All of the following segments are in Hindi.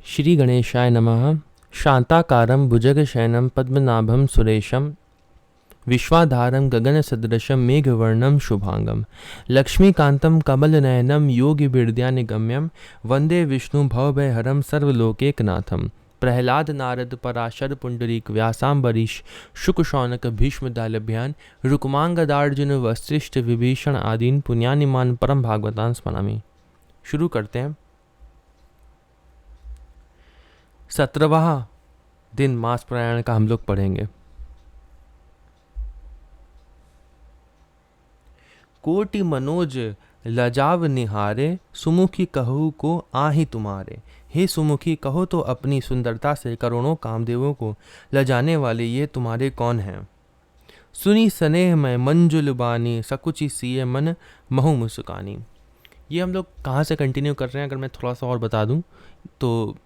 श्री गणेशाय नमः। शांताकारं भुजगशयनं पद्मनाभं सुरेशं विश्वाधारं गगनसदृशं मेघवर्णं शुभांगं लक्ष्मीकान्तं कमलनयनं योगिभिर्ध्यानगम्यं वन्दे विष्णु भवभयहरं सर्वलोकैकनाथं। प्रहलाद नारद पराशर पुंडरीक व्यासाम्बरीश शुक शौनक भीष्म दालभ्यान रुक्मांगदार्जुन वसिष्ठ विभीषण आदीन पुण्यानिमान परम भागवतान स्मरामि। शुरू करते हैं। 17वां दिन मास प्रयाण का हम लोग पढ़ेंगे। कोटि मनोज लजाव निहारे सुमुखी कहू को आहि तुम्हारे। हे सुमुखी, कहो तो अपनी सुंदरता से करोड़ों कामदेवों को लजाने वाले ये तुम्हारे कौन हैं। सुनी स्नेह में मंजुल बानी सकुचि सिए मन महु मुस्कानी। ये हम लोग कहाँ से कंटिन्यू कर रहे हैं, अगर मैं थोड़ा सा और बता दूं तो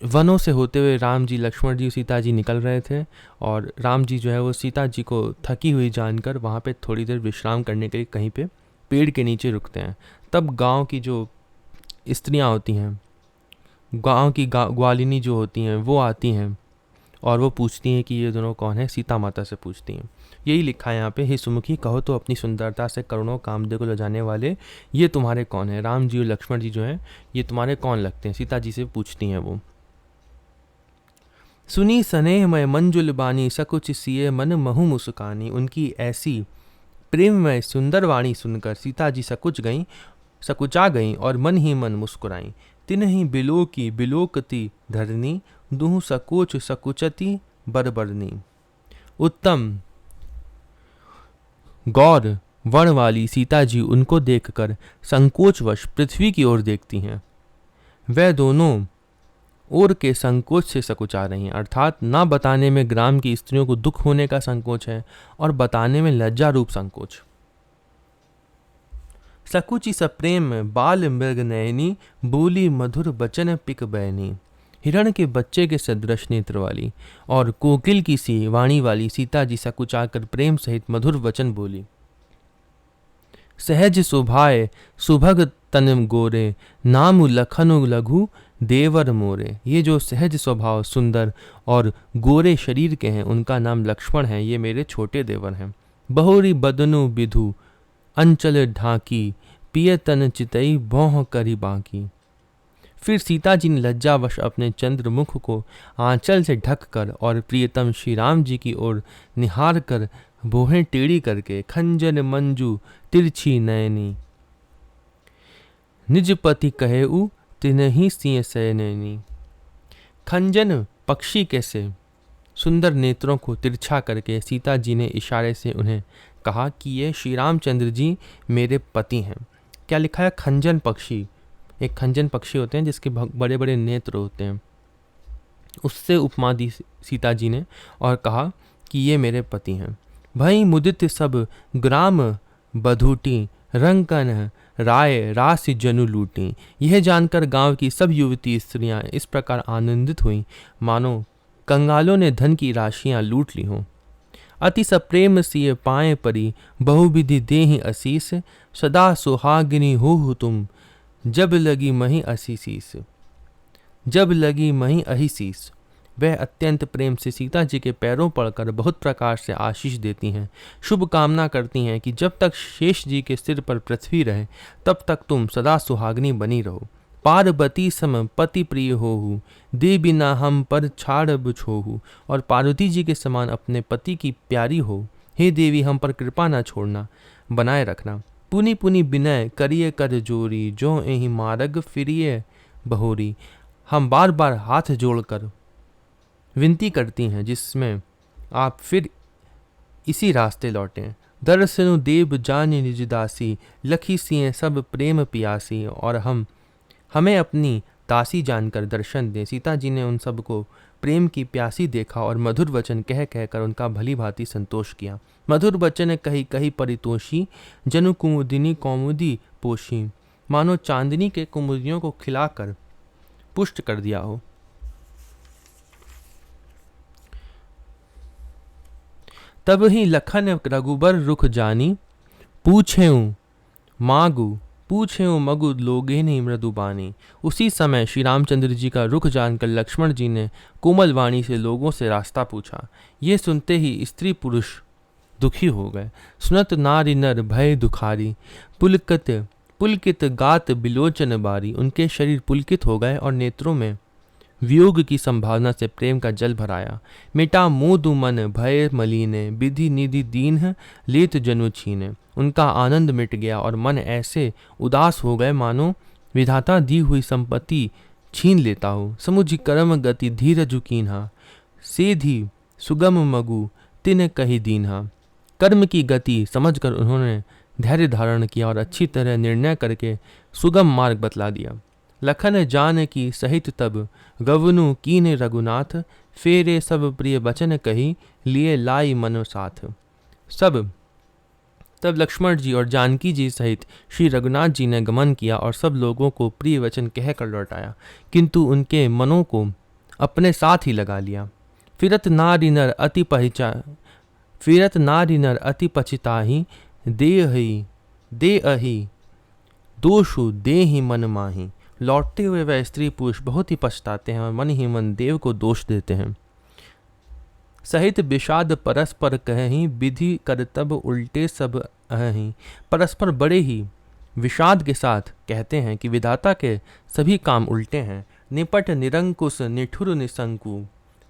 वनों से होते हुए राम जी, लक्ष्मण जी, सीता जी निकल रहे थे और राम जी जो है वो सीता जी को थकी हुई जानकर वहाँ पे थोड़ी देर विश्राम करने के लिए कहीं पे पेड़ के नीचे रुकते हैं। तब गांव की जो स्त्रियाँ होती हैं, गांव की ग्वालिनी जो होती हैं, वो आती हैं और वो पूछती हैं कि ये दोनों कौन है। सीता माता से पूछती हैं। यही लिखा है यहाँ पे, हे सुमुखी, कहो तो अपनी सुंदरता से करोड़ों कामदेव को लजाने वाले ये तुम्हारे कौन है। राम जी और लक्ष्मण जी जो हैं ये तुम्हारे कौन लगते हैं, सीता जी से पूछती हैं वो। सुनी स्नेह में मंजुल बानी सकुच सिए मन महु मुस्कानी। उनकी ऐसी प्रेममय सुंदर वाणी सुनकर सीता जी सकुचा गईं और मन ही मन मुस्कुराईं। तिन्हि बिलो की बिलोकती धरनी दुहु सकोच सकुचती बरबरनी। उत्तम गौर वर्ण वाली सीता जी उनको देखकर संकोचवश पृथ्वी की ओर देखती हैं। वह दोनों ओर के संकोच से सकुचा रही हैं, अर्थात ना बताने में ग्राम की स्त्रियों को दुख होने का संकोच है और बताने में लज्जा रूप संकोच। सकुचि सप्रेम बाल मृग नयनी बोली मधुर बचन पिक बैनी। हिरण के बच्चे के सदृश नेत्र वाली और कोकिल की सी वाणी वाली सीता जी सकुचाकर प्रेम सहित मधुर वचन बोली। सहज सुभाए सुभग तन गोरे नाम लखनु लघु देवर मोरे। ये जो सहज स्वभाव, सुंदर और गोरे शरीर के हैं, उनका नाम लक्ष्मण है, ये मेरे छोटे देवर हैं। बहुरी बदनु विधु अंचल ढाकी पिय तन चितई भौह करी बाकी। फिर सीता जी ने लज्जावश अपने चंद्रमुख को आंचल से ढककर और प्रियतम श्री राम जी की ओर निहार कर भौहें टेढ़ी करके खंजन मंजू तिरछी नयनी निज पति कहे उ तिन्हि सिंह सैनैनी। खंजन पक्षी कैसे सुंदर नेत्रों को तिरछा करके सीता जी ने इशारे से उन्हें कहा कि ये श्री रामचंद्र जी मेरे पति हैं। क्या लिखा है? खंजन पक्षी। एक खंजन पक्षी होते हैं जिसके बड़े बड़े नेत्र होते हैं, उससे उपमा दी सीता जी ने और कहा कि ये मेरे पति हैं। भई मुदित सब ग्राम बधूटी रंकन राय रास जनु लूटी। यह जानकर गांव की सब युवती स्त्रियां इस प्रकार आनंदित हुईं मानो कंगालों ने धन की राशियां लूट ली हों। अति सप्रेम सिय पाए परी बहुविधि देहि असीस। सदा सुहागिनी हो तुम जब लगी मही असीसीस। जब लगी मही अहिसीस। वह अत्यंत प्रेम से सीता जी के पैरों पड़कर बहुत प्रकार से आशीष देती हैं, शुभ कामना करती हैं कि जब तक शेष जी के सिर पर पृथ्वी रहे तब तक तुम सदा सुहागनी बनी रहो। पार्वती सम पति प्रिय होहु दे बिना हम पर छाड़ छोहु। और पार्वती जी के समान अपने पति की प्यारी हो। हे देवी, हम पर कृपा न छोड़ना, बनाए रखना। पुनि पुनि विनय करिए कर जोरी जो एहि मार्ग फिरिए बहोरी। हम बार बार हाथ जोड़कर विनती करती हैं जिसमें आप फिर इसी रास्ते लौटें। दर्शनु देव जानी निज दासी लखी सिंह सब प्रेम पियासी। और हमें अपनी दासी जानकर दर्शन दें। सीता जी ने उन सबको प्रेम की प्यासी देखा और मधुर वचन कह कहकर उनका भली भांति संतोष किया। मधुर वचन कही कही परितोषी जनु कुमुदिनी कौमुदी पोषी। मानो चांदनी के कुमुदियों को खिलाकर पुष्ट कर दिया हो। तब ही लखन रघुबर रुख जानी पूछेऊं मांगू पूछे मगु लोगे नहीं मृदुबानी। उसी समय श्री रामचंद्र जी का रुख जानकर लक्ष्मण जी ने कोमल वाणी से लोगों से रास्ता पूछा। ये सुनते ही स्त्री पुरुष दुखी हो गए। सुनत नारी नर भय दुखारी, पुलकित पुलकित गात बिलोचन बारी। उनके शरीर पुलकित हो गए और नेत्रों में वियोग की संभावना से प्रेम का जल भराया। मिटा मोदु मन भय मलीने, विधि निधि दीन है लेत जनु छीने। उनका आनंद मिट गया और मन ऐसे उदास हो गए मानो विधाता दी हुई संपत्ति छीन लेता हो। समुझ कर्म गति धीरज कीन्हा, सेधी सुगम मगु तिन कही दीन्हा। कर्म की गति समझकर उन्होंने धैर्य धारण किया और अच्छी तरह निर्णय करके सुगम मार्ग बतला दिया। लखन जान की सहित तब गवनु कीन रघुनाथ, फेरे सब प्रिय वचन कही लिए लाई मनो साथ। तब लक्ष्मण जी और जानकी जी सहित श्री रघुनाथ जी ने गमन किया और सब लोगों को प्रिय वचन कहकर लौटाया, किंतु उनके मनों को अपने साथ ही लगा लिया। फिरत नारी नर अति पछिताही, दे अही दोषु दे ही मन माही। लौटते हुए वह स्त्री पुरुष बहुत ही पछताते हैं और मन ही मन देव को दोष देते हैं। सहित विषाद परस्पर कहीं, विधि करतब उल्टे सब अहीं। परस्पर बड़े ही विषाद के साथ कहते हैं कि विधाता के सभी काम उल्टे हैं। निपट निरंकुश निठुर निशंकु,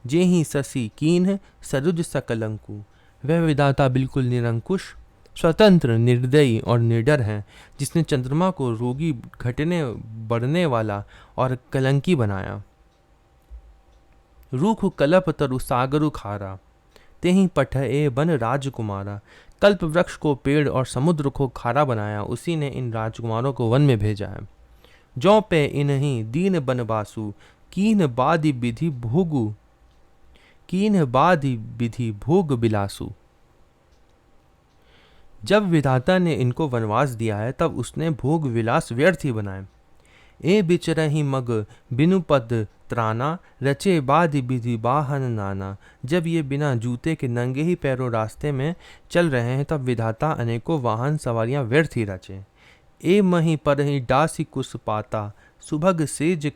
जेहि ससी कीन्ह सरुज सकलंकु। वह विधाता बिल्कुल निरंकुश, स्वतंत्र, निर्दयी और निडर हैं, जिसने चंद्रमा को रोगी, घटने बढ़ने वाला और कलंकी बनाया। रूख कल्प तरु सागरु खारा, तेहि पठए बन राजकुमारा। कल्प वृक्ष को पेड़ और समुद्र को खारा बनाया, उसी ने इन राजकुमारों को वन में भेजा है। जौ पे इन्हीं दीन बनवासु, कीन बादि विधि भोग बिलासु। जब विधाता ने इनको वनवास दिया है तब उसने भोग विलास व्यर्थ ही बनाए। ए बिचरहि मग बिनु पद त्राना, रचे बादि विधि बाहन नाना। जब ये बिना जूते के नंगे ही पैरों रास्ते में चल रहे हैं तब विधाता अनेकों वाहन सवारियां व्यर्थ ही रचे। ए मही परहि डासी कुस पाता, सुभग सेज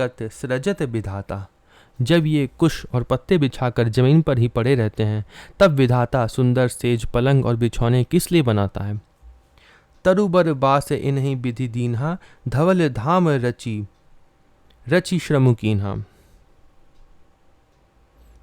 कत सृजत विधाता। जब ये कुश और पत्ते बिछाकर जमीन पर ही पड़े रहते हैं तब विधाता सुंदर सेज, पलंग और बिछौने किस लिए बनाता है। तरुबर बास इन्हीं विधि दीन्हा, धवल धाम रची श्रम कीन्हा।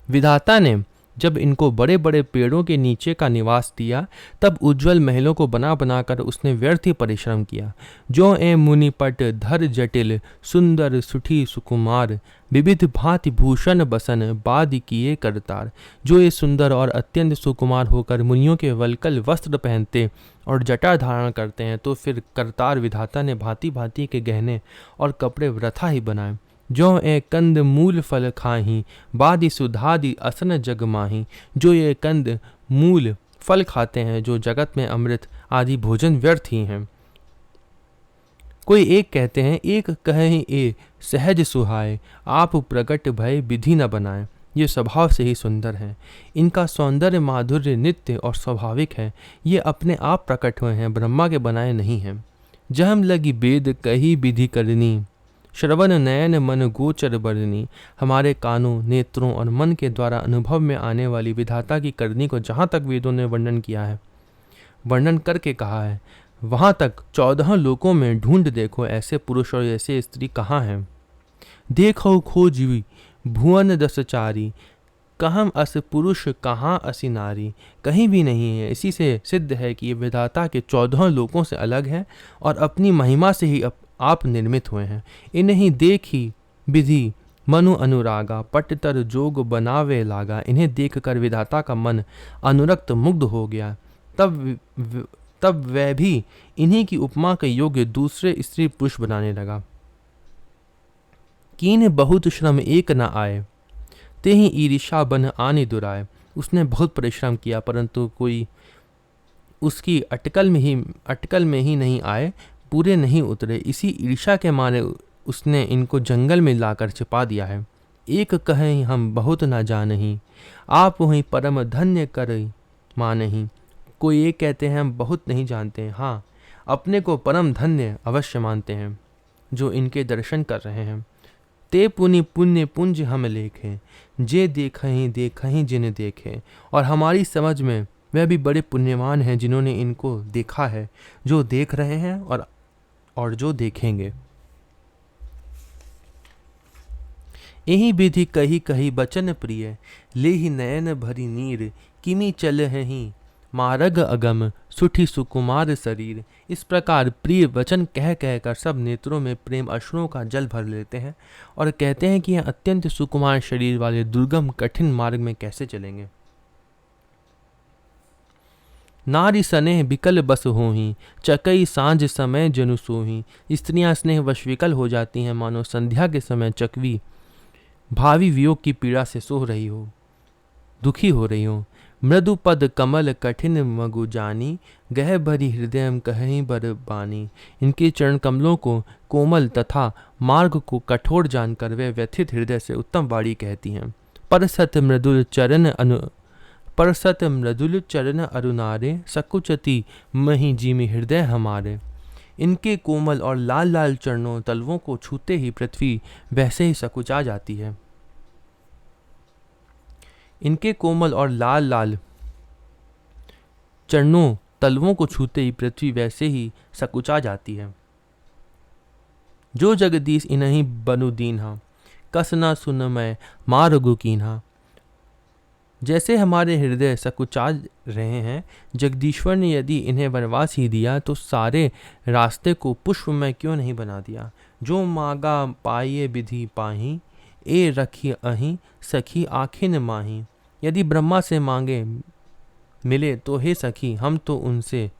विधाता ने जब इनको बड़े बड़े पेड़ों के नीचे का निवास दिया तब उज्जवल महलों को बना बनाकर उसने व्यर्थ ही परिश्रम किया। जो ए मुनिपट धर जटिल, सुंदर सुठी सुकुमार, विविध भांति भूषण बसन बादि किए करतार। जो ये सुंदर और अत्यंत सुकुमार होकर मुनियों के वल्कल वस्त्र पहनते और जटा धारण करते हैं, तो फिर करतार विधाता ने भांति भांति के गहने और कपड़े वृथा ही बनाए। जो ए कंद मूल फल खाही, बादि सुधादि असन जग माही। जो ये कंद मूल फल खाते हैं, जो जगत में अमृत आदि भोजन व्यर्थ ही हैं। कोई एक कहते हैं, एक कहे ए सहज सुहाए, आप प्रकट भय विधि न बनाए। ये स्वभाव से ही सुंदर हैं, इनका सौंदर्य माधुर्य नित्य और स्वाभाविक है। ये अपने आप प्रकट हुए हैं, ब्रह्मा के बनाए नहीं हैं। जहम लगी वेद कही विधि करनी, श्रवण नयन मन गोचर बरनी। हमारे कानों, नेत्रों और मन के द्वारा अनुभव में आने वाली विधाता की करनी को जहाँ तक वेदों ने वर्णन करके कहा है, वहाँ तक 14 लोकों में ढूंढ देखो ऐसे पुरुष और ऐसे स्त्री कहाँ हैं। देखो खोजी भुवन दसचारी, कहम अस पुरुष कहाँ असी नारी। कहीं भी नहीं है। इसी से सिद्ध है कि ये विधाता के 14 लोकों से अलग है और अपनी महिमा से ही आप निर्मित हुए हैं। इन्हीं देखी विधि मनु अनुरागा, पट्टर जोग बनावे लागा। इन्हें देखकर विधाता का मन अनुरक्त मुग्ध हो गया। तब वह भी इन्हीं की उपमा के योग्य दूसरे स्त्री पुरुष बनाने लगा। कीन बहुत श्रम एक न आए, तेहि ईर्षा बन आने दुराए। उसने बहुत परिश्रम किया परंतु कोई उसकी अटकल में ही नहीं आए, पूरे नहीं उतरे। इसी ईर्षा के मारे उसने इनको जंगल में लाकर छिपा दिया है। एक कहें हम बहुत न जानही, आप वहीं परम धन्य कर माँ नहीं। कोई ये कहते हैं हम बहुत नहीं जानते हैं, हाँ अपने को परम धन्य अवश्य मानते हैं जो इनके दर्शन कर रहे हैं। ते पुनि पुण्य पुंज हम लेखें, जे देखहीं जिन्हें देखे। और हमारी समझ में वह भी बड़े पुण्यवान हैं जिन्होंने इनको देखा है, जो देख रहे हैं और जो देखेंगे। यही विधि कही कही बचन प्रिय, ले ही नयन भरी नीर। किमी चल ही मारग अगम, सुठी सुकुमार शरीर। इस प्रकार प्रिय वचन कह कर सब नेत्रों में प्रेम अश्रुओं का जल भर लेते हैं और कहते हैं कि यह अत्यंत सुकुमार शरीर वाले दुर्गम कठिन मार्ग में कैसे चलेंगे। नारी स्नेह विकल बस होही, चकई सांझ समय जनु सोही। स्त्रियां स्नेह वश विकल हो जाती हैं, मानो संध्या के समय चकवी भावी वियोग की पीड़ा से सोह रही हो, दुखी हो रही हो। मृदु पद कमल कठिन मगु जानी, गह भरी हृदय कहीं बर बानी। इनके चरण कमलों को कोमल तथा मार्ग को कठोर जानकर वे व्यथित हृदय से उत्तम वाणी कहती हैं। परसत मृदुल चरण अरुणारे, सकुचती मही जीमी हृदय हमारे। इनके कोमल और लाल लाल चरणों तलवों को छूते ही पृथ्वी वैसे ही सकुचा जाती है। इनके कोमल और लाल लाल चरणों तलवों को छूते ही पृथ्वी वैसे ही सकुचा जाती है। जो जगदीश इन्हीं बनु दीन्हा, कस न सुन मैं मारगु कीन्हा। जैसे हमारे हृदय सकुचा रहे हैं, जगदीश्वर ने यदि इन्हें वनवास ही दिया तो सारे रास्ते को पुष्पमय क्यों नहीं बना दिया। जो मांगा पाइये विधि पाही, ए रखी अहीं सखी आखिन माही। यदि ब्रह्मा से मांगे मिले तो हे सखी, हम तो उनसे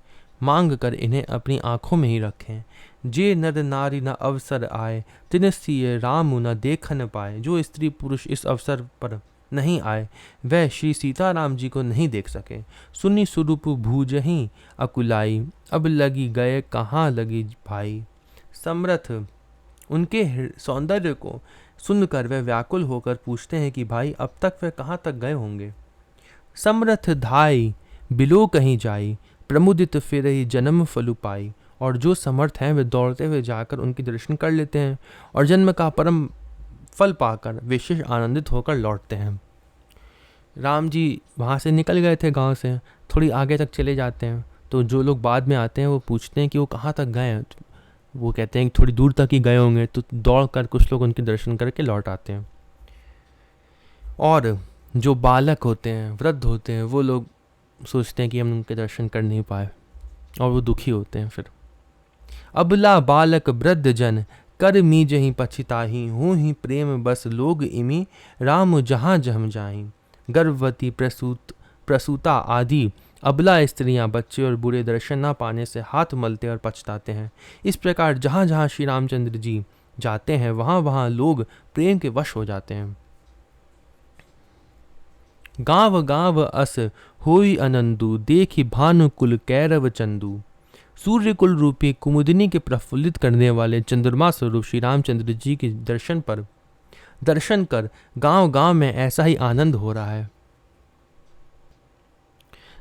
मांग कर इन्हें अपनी आंखों में ही रखें। जे नर नारी न अवसर आए, तिन सिय राम न देखन पाए। जो स्त्री पुरुष इस अवसर पर नहीं आए, वह श्री सीताराम जी को नहीं देख सके। सुनी स्वरूप भूजहीं अकुलाई, अब लगी गए कहाँ लगी भाई। समर्थ उनके सौंदर्य को सुनकर वह व्याकुल होकर पूछते हैं कि भाई अब तक वह कहाँ तक गए होंगे। समर्थ धाई बिलो कहीं जाई, प्रमुदित फिर ही जन्म फलु पाई। और जो समर्थ हैं वे दौड़ते हुए जाकर उनके दर्शन कर लेते हैं और जन्म का परम फल पाकर विशेष आनंदित होकर लौटते हैं। राम जी वहाँ से निकल गए थे गांव से, थोड़ी आगे तक चले जाते हैं तो जो लोग बाद में आते हैं वो पूछते हैं कि वो कहाँ तक गए हैं। वो कहते हैं कि थोड़ी दूर तक ही गए होंगे, तो दौड़ कर कुछ लोग उनके दर्शन करके लौट आते हैं। और जो बालक होते हैं, वृद्ध होते हैं, वो लोग सोचते हैं कि हम उनके दर्शन कर नहीं पाए और वो दुखी होते हैं। फिर अबला बालक वृद्ध जन, कर मी जहीं पछिताही। हूँ ही प्रेम बस लोग इमी, राम जहाँ जम जाहीं। गर्भवती प्रसूता आदि अबला स्त्रियां, बच्चे और बूढ़े दर्शन न पाने से हाथ मलते और पछताते हैं। इस प्रकार जहाँ जहाँ श्री रामचंद्र जी जाते हैं वहाँ वहाँ लोग प्रेम के वश हो जाते हैं। गाँव गाँव अस होई अनंदु, देखी भानुकुल कैरव चंदू। सूर्य कुल रूपी कुमुदिनी के प्रफुल्लित करने वाले चंद्रमा स्वरूप श्री रामचंद्र जी के दर्शन कर गांव गांव में ऐसा ही आनंद हो रहा है।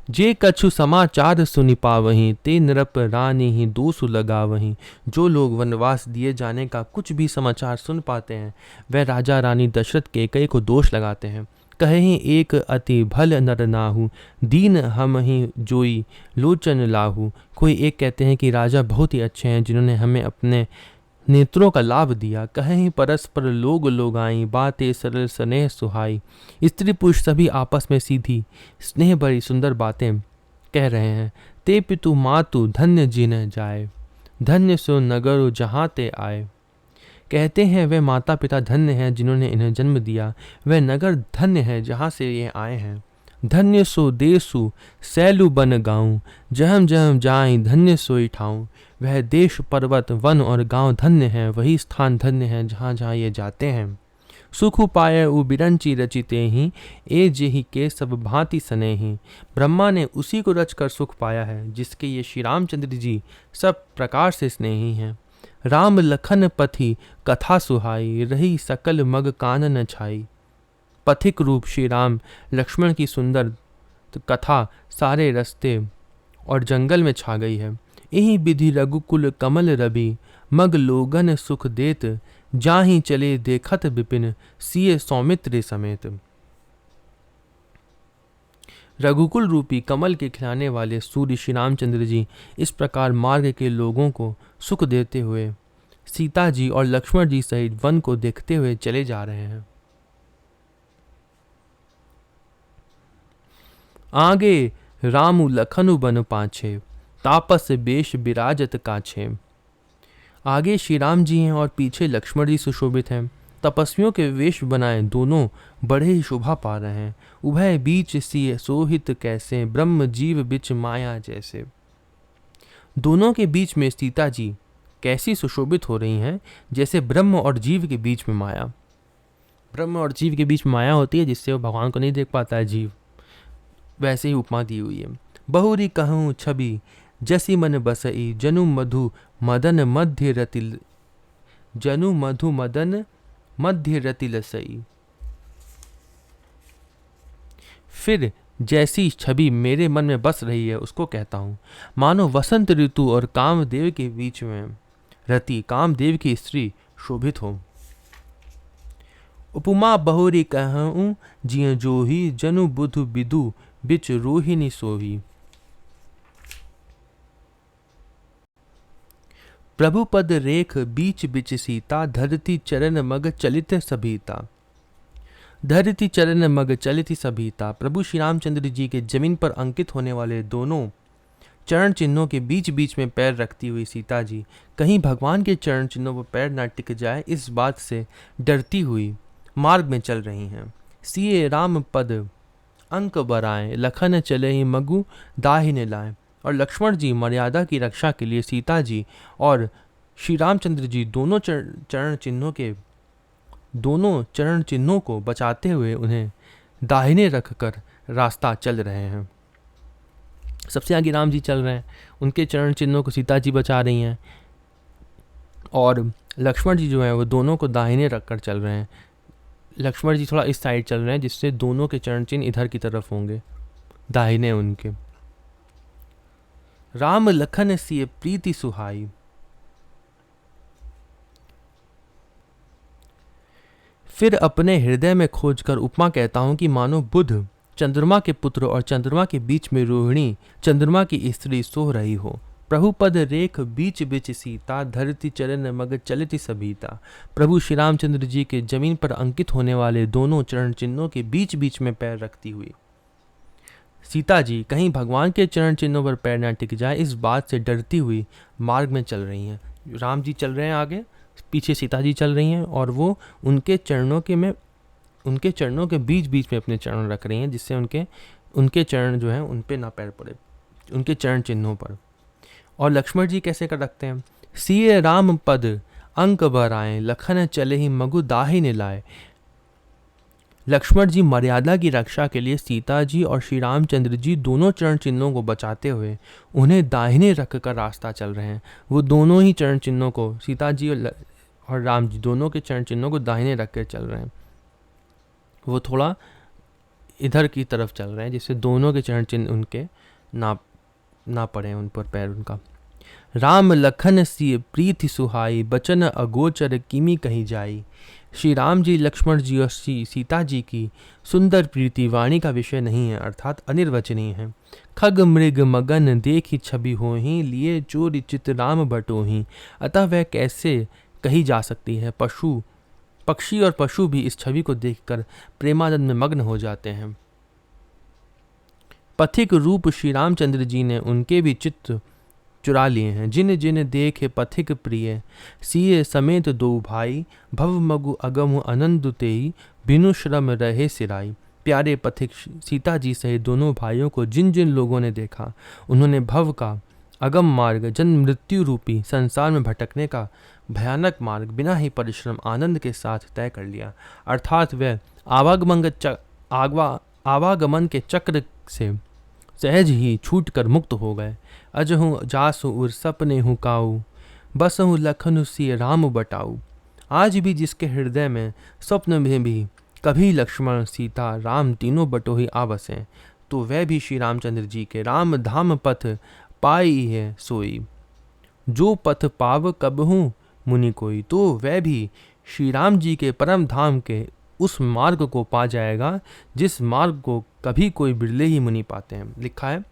जे कछु समाचार सुनि पावहीं, ते नृप रानी ही दोषु लगावहीं। जो लोग वनवास दिए जाने का कुछ भी समाचार सुन पाते हैं वह राजा रानी दशरथ कैकेयी को दोष लगाते हैं। कहीं एक अति भल नर नाहू, दीन हम ही जोई लोचन लाहू। कोई एक कहते हैं कि राजा बहुत ही अच्छे हैं जिन्होंने हमें अपने नेत्रों का लाभ दिया। कहीं परस्पर लोग लोगाई, बातें सरल स्नेह सुहाई। स्त्री पुरुष सभी आपस में सीधी स्नेह भरी सुंदर बातें कह रहे हैं। ते पितु मातु धन्य जिन जाए, धन्य सो नगर जहाँ ते आए। कहते हैं वे माता पिता धन्य हैं जिन्होंने इन्हें जन्म दिया, वह नगर धन्य है जहाँ से ये आए हैं। धन्य सो देसु सैलु बन गाऊं, जहम जहम जाई धन्य सोई ठाऊं। वह देश पर्वत वन और गांव धन्य है, वही स्थान धन्य है जहाँ जहाँ ये जाते हैं। सुख पाए उ बिरंची रचिते ही, ए जेहि के सब भांति सने ही। ब्रह्मा ने उसी को रचकर सुख पाया है जिसके ये श्री रामचंद्र जी सब प्रकार से स्नेही हैं। राम लखन पथि कथा सुहाई, रही सकल मग कानन छाई। पथिक रूप श्री राम लक्ष्मण की सुंदर कथा सारे रास्ते और जंगल में छा गई है। यही विधि रघुकुल कमल रवि, मग लोगन सुख देत, जाहि चले देखत विपिन, सिए सौमित्र समेत। रघुकुल रूपी कमल के खिलाने वाले सूर्य श्री रामचंद्र जी इस प्रकार मार्ग के लोगों को सुख देते हुए सीता जी और लक्ष्मण जी सहित वन को देखते हुए चले जा रहे हैं। आगे रामु लखनु बन पाछे, तापस बेश बिराजत काछे। आगे श्री राम जी हैं और पीछे लक्ष्मण जी सुशोभित हैं। तपस्वियों के वेश बनाए दोनों बड़े ही शोभा पा रहे हैं। उभय बीच सिए सोहित कैसे, ब्रह्म जीव बिच माया जैसे। दोनों के बीच में सीता जी कैसी सुशोभित हो रही हैं, जैसे ब्रह्म और जीव के बीच में माया। ब्रह्म और जीव के बीच में माया होती है, जिससे वो भगवान को नहीं देख पाता है जीव, वैसे ही उपमा दी हुई है। बहुरी कहूँ छवि जसी मन बसई, जनु मधु मदन मध्य रतिल, जनु मधु मदन मध्य रति लसई। फिर जैसी छवि मेरे मन में बस रही है उसको कहता हूँ, मानो वसंत ऋतु और कामदेव के बीच में रति, कामदेव की स्त्री शोभित हो। उपमा बहुरी कहूँ जिय जोही, जनु बुधु बिदु बिच रोहिणी सोही। प्रभु पद रेख बीच बिच सीता, धरती चरण मग चलित सभीता। धरती चरण मग चलित सभीता। प्रभु श्री रामचंद्र जी के जमीन पर अंकित होने वाले दोनों चरण चिन्हों के बीच बीच में पैर रखती हुई सीता जी कहीं भगवान के चरण चिन्हों पर पैर न टिक जाए इस बात से डरती हुई मार्ग में चल रही हैं। सिए राम पद अंक बराएं, लखन चले ही मगु दाहिने लाएं। और लक्ष्मण जी मर्यादा की रक्षा के लिए सीता जी और श्री रामचंद्र जी दोनों चरण चिन्हों को बचाते हुए उन्हें दाहिने रखकर रास्ता चल रहे हैं। सबसे आगे राम जी चल रहे हैं, उनके चरण चिन्हों को सीता जी बचा रही हैं और लक्ष्मण जी जो हैं वो दोनों को दाहिने रखकर चल रहे हैं। लक्ष्मण जी थोड़ा इस साइड चल रहे हैं जिससे दोनों के चरण चिन्ह इधर की तरफ होंगे, दाहिने उनके। राम लखन सिए प्रीति सुहाई। फिर अपने हृदय में खोजकर उपमा कहता हूं कि मानो बुध चंद्रमा के पुत्र और चंद्रमा के बीच में रोहिणी चंद्रमा की स्त्री सो रही हो। प्रभु पद रेख बीच बिच सीता, धरती चरण मग चलित सभीता। प्रभु श्री रामचंद्र जी के जमीन पर अंकित होने वाले दोनों चरण चिन्हों के बीच बीच में पैर रखती हुई सीता जी कहीं भगवान के चरण चिन्हों पर पैर न टिक जाए इस बात से डरती हुई मार्ग में चल रही हैं। राम जी चल रहे हैं आगे, पीछे सीता जी चल रही हैं और वो उनके चरणों के बीच बीच में अपने चरण रख रही हैं, जिससे उनके चरण जो हैं उन पे ना पैर पड़े, उनके चरण चिन्हों पर। और लक्ष्मण जी कैसे कर रखते हैं, सिए राम पद अंक बराएं, लखन चले ही मगु दाहिने लाए। लक्ष्मण जी मर्यादा की रक्षा के लिए सीता जी और श्री रामचंद्र जी दोनों चरण चिन्हों को बचाते हुए उन्हें दाहिने रख कर रास्ता चल रहे हैं। वो दोनों ही चरण चिन्हों को, सीता जी और राम जी दोनों के चरण चिन्हों को दाहिने रख कर चल रहे हैं। वो थोड़ा इधर की तरफ चल रहे हैं जिससे दोनों के चरण चिन्ह उनके ना पड़े उन पर पैर उनका। राम लखन सिए प्रीति सुहाई, बचन अगोचर किमी कहीं जाई। श्री राम जी, लक्ष्मण जी और श्री सीता जी की सुंदर प्रीति वाणी का विषय नहीं है, अर्थात अनिर्वचनीय है। खग मृग मगन देखी छवि होहीं, लिए चोरी चित राम बटोहीं। अतः वह कैसे कही जा सकती है। पक्षी और पशु भी इस छवि को देखकर प्रेमानंद में मग्न हो जाते हैं। पथिक रूप श्री रामचंद्र जी ने उनके भी चित्त चुरा लिए हैं। जिन जिन देखे पथिक प्रिय, सिए समेत दो भाई। भव मगु अगम आनंद तेई, बिनु श्रम रहे सिराई। प्यारे पथिक सीता जी सहित दोनों भाइयों को जिन जिन लोगों ने देखा, उन्होंने भव का अगम मार्ग, जन्म मृत्यु रूपी संसार में भटकने का भयानक मार्ग बिना ही परिश्रम आनंद के साथ तय कर लिया। अर्थात वह आवागमन के चक्र से सहज ही छूटकर मुक्त हो गए। अजहूँ जासु उर सपने हूँ काऊ, बसहूँ लखनु सिए राम बटाऊ। आज भी जिसके हृदय में स्वप्न में भी कभी लक्ष्मण सीता राम तीनों बटोही आ बसें, तो वह भी श्री रामचंद्र जी के राम धाम पथ पाई है सोई। जो पथ पाव कबहू मुनि कोई, तो वह भी श्री राम जी के परम धाम के उस मार्ग को पा जाएगा जिस मार्ग को कभी कोई बिरले ही मुनि पाते हैं। लिखा है,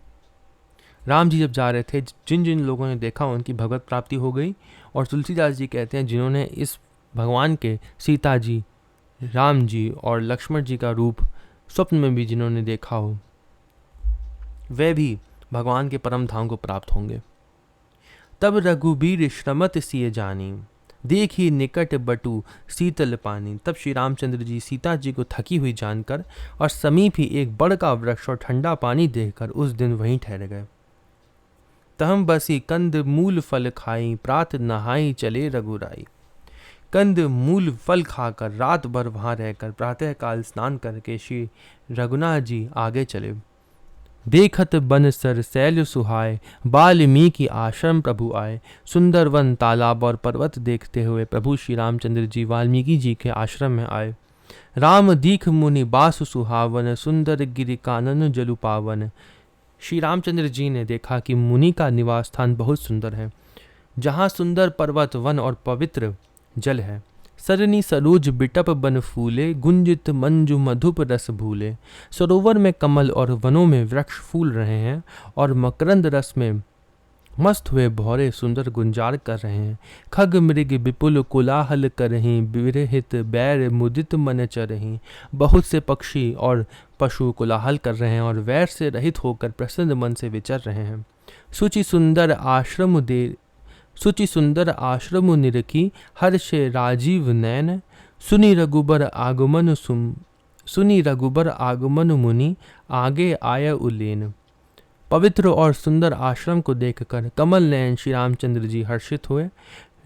राम जी जब जा रहे थे, जिन जिन लोगों ने देखा उनकी भगवत प्राप्ति हो गई। और तुलसीदास जी कहते हैं, जिन्होंने इस भगवान के सीता जी, राम जी और लक्ष्मण जी का रूप स्वप्न में भी जिन्होंने देखा हो, वे भी भगवान के परम धाम को प्राप्त होंगे। तब रघुबीर श्रमत सिय जानी, देखी निकट बटु शीतल पानी। तब श्री रामचंद्र जी सीता जी को थकी हुई जानकर और समीप ही एक बड़ का वृक्ष और ठंडा पानी देखकर उस दिन वहीं ठहर गए। तहम बसी कंद मूल फल खाई, प्रात नहाई चले रघुराई। कंद मूल फल खाकर रात भर वहां रहकर प्रातःकाल स्नान करके श्री रघुनाथ जी आगे चले। देखत बन सर शैल सुहाय, वाल्मीकि आश्रम प्रभु आए। सुंदर वन तालाब और पर्वत देखते हुए प्रभु श्री रामचंद्र जी वाल्मीकि जी के आश्रम में आए। राम दीख मुनि बास सुहावन, सुंदर गिरि कानन जलु पावन। श्री रामचंद्र जी ने देखा कि मुनि का निवास स्थान बहुत सुंदर है, जहाँ सुंदर पर्वत वन और पवित्र जल है। सरनी सरोज बिटप बन फूले, गुंजित मंजु मधुप रस भूले। सरोवर में कमल और वनों में वृक्ष फूल रहे हैं और मकरंद रस में मस्त हुए भौरे सुंदर गुंजार कर रहे हैं। खग मृग विपुल कोलाहल करहीं, विरहित बैर मुदित मन चरहीं। बहुत से पक्षी और पशु कोलाहल कर रहे हैं और वैर से रहित होकर प्रसन्न मन से विचर रहे हैं। सुचि सुंदर आश्रम निरखी, हर्षे राजीव नैन। सुनि रघुबर आगमन मुनि, आगे आय उलेन। पवित्र और सुंदर आश्रम को देखकर कमल नयन श्री रामचंद्र जी हर्षित हुए।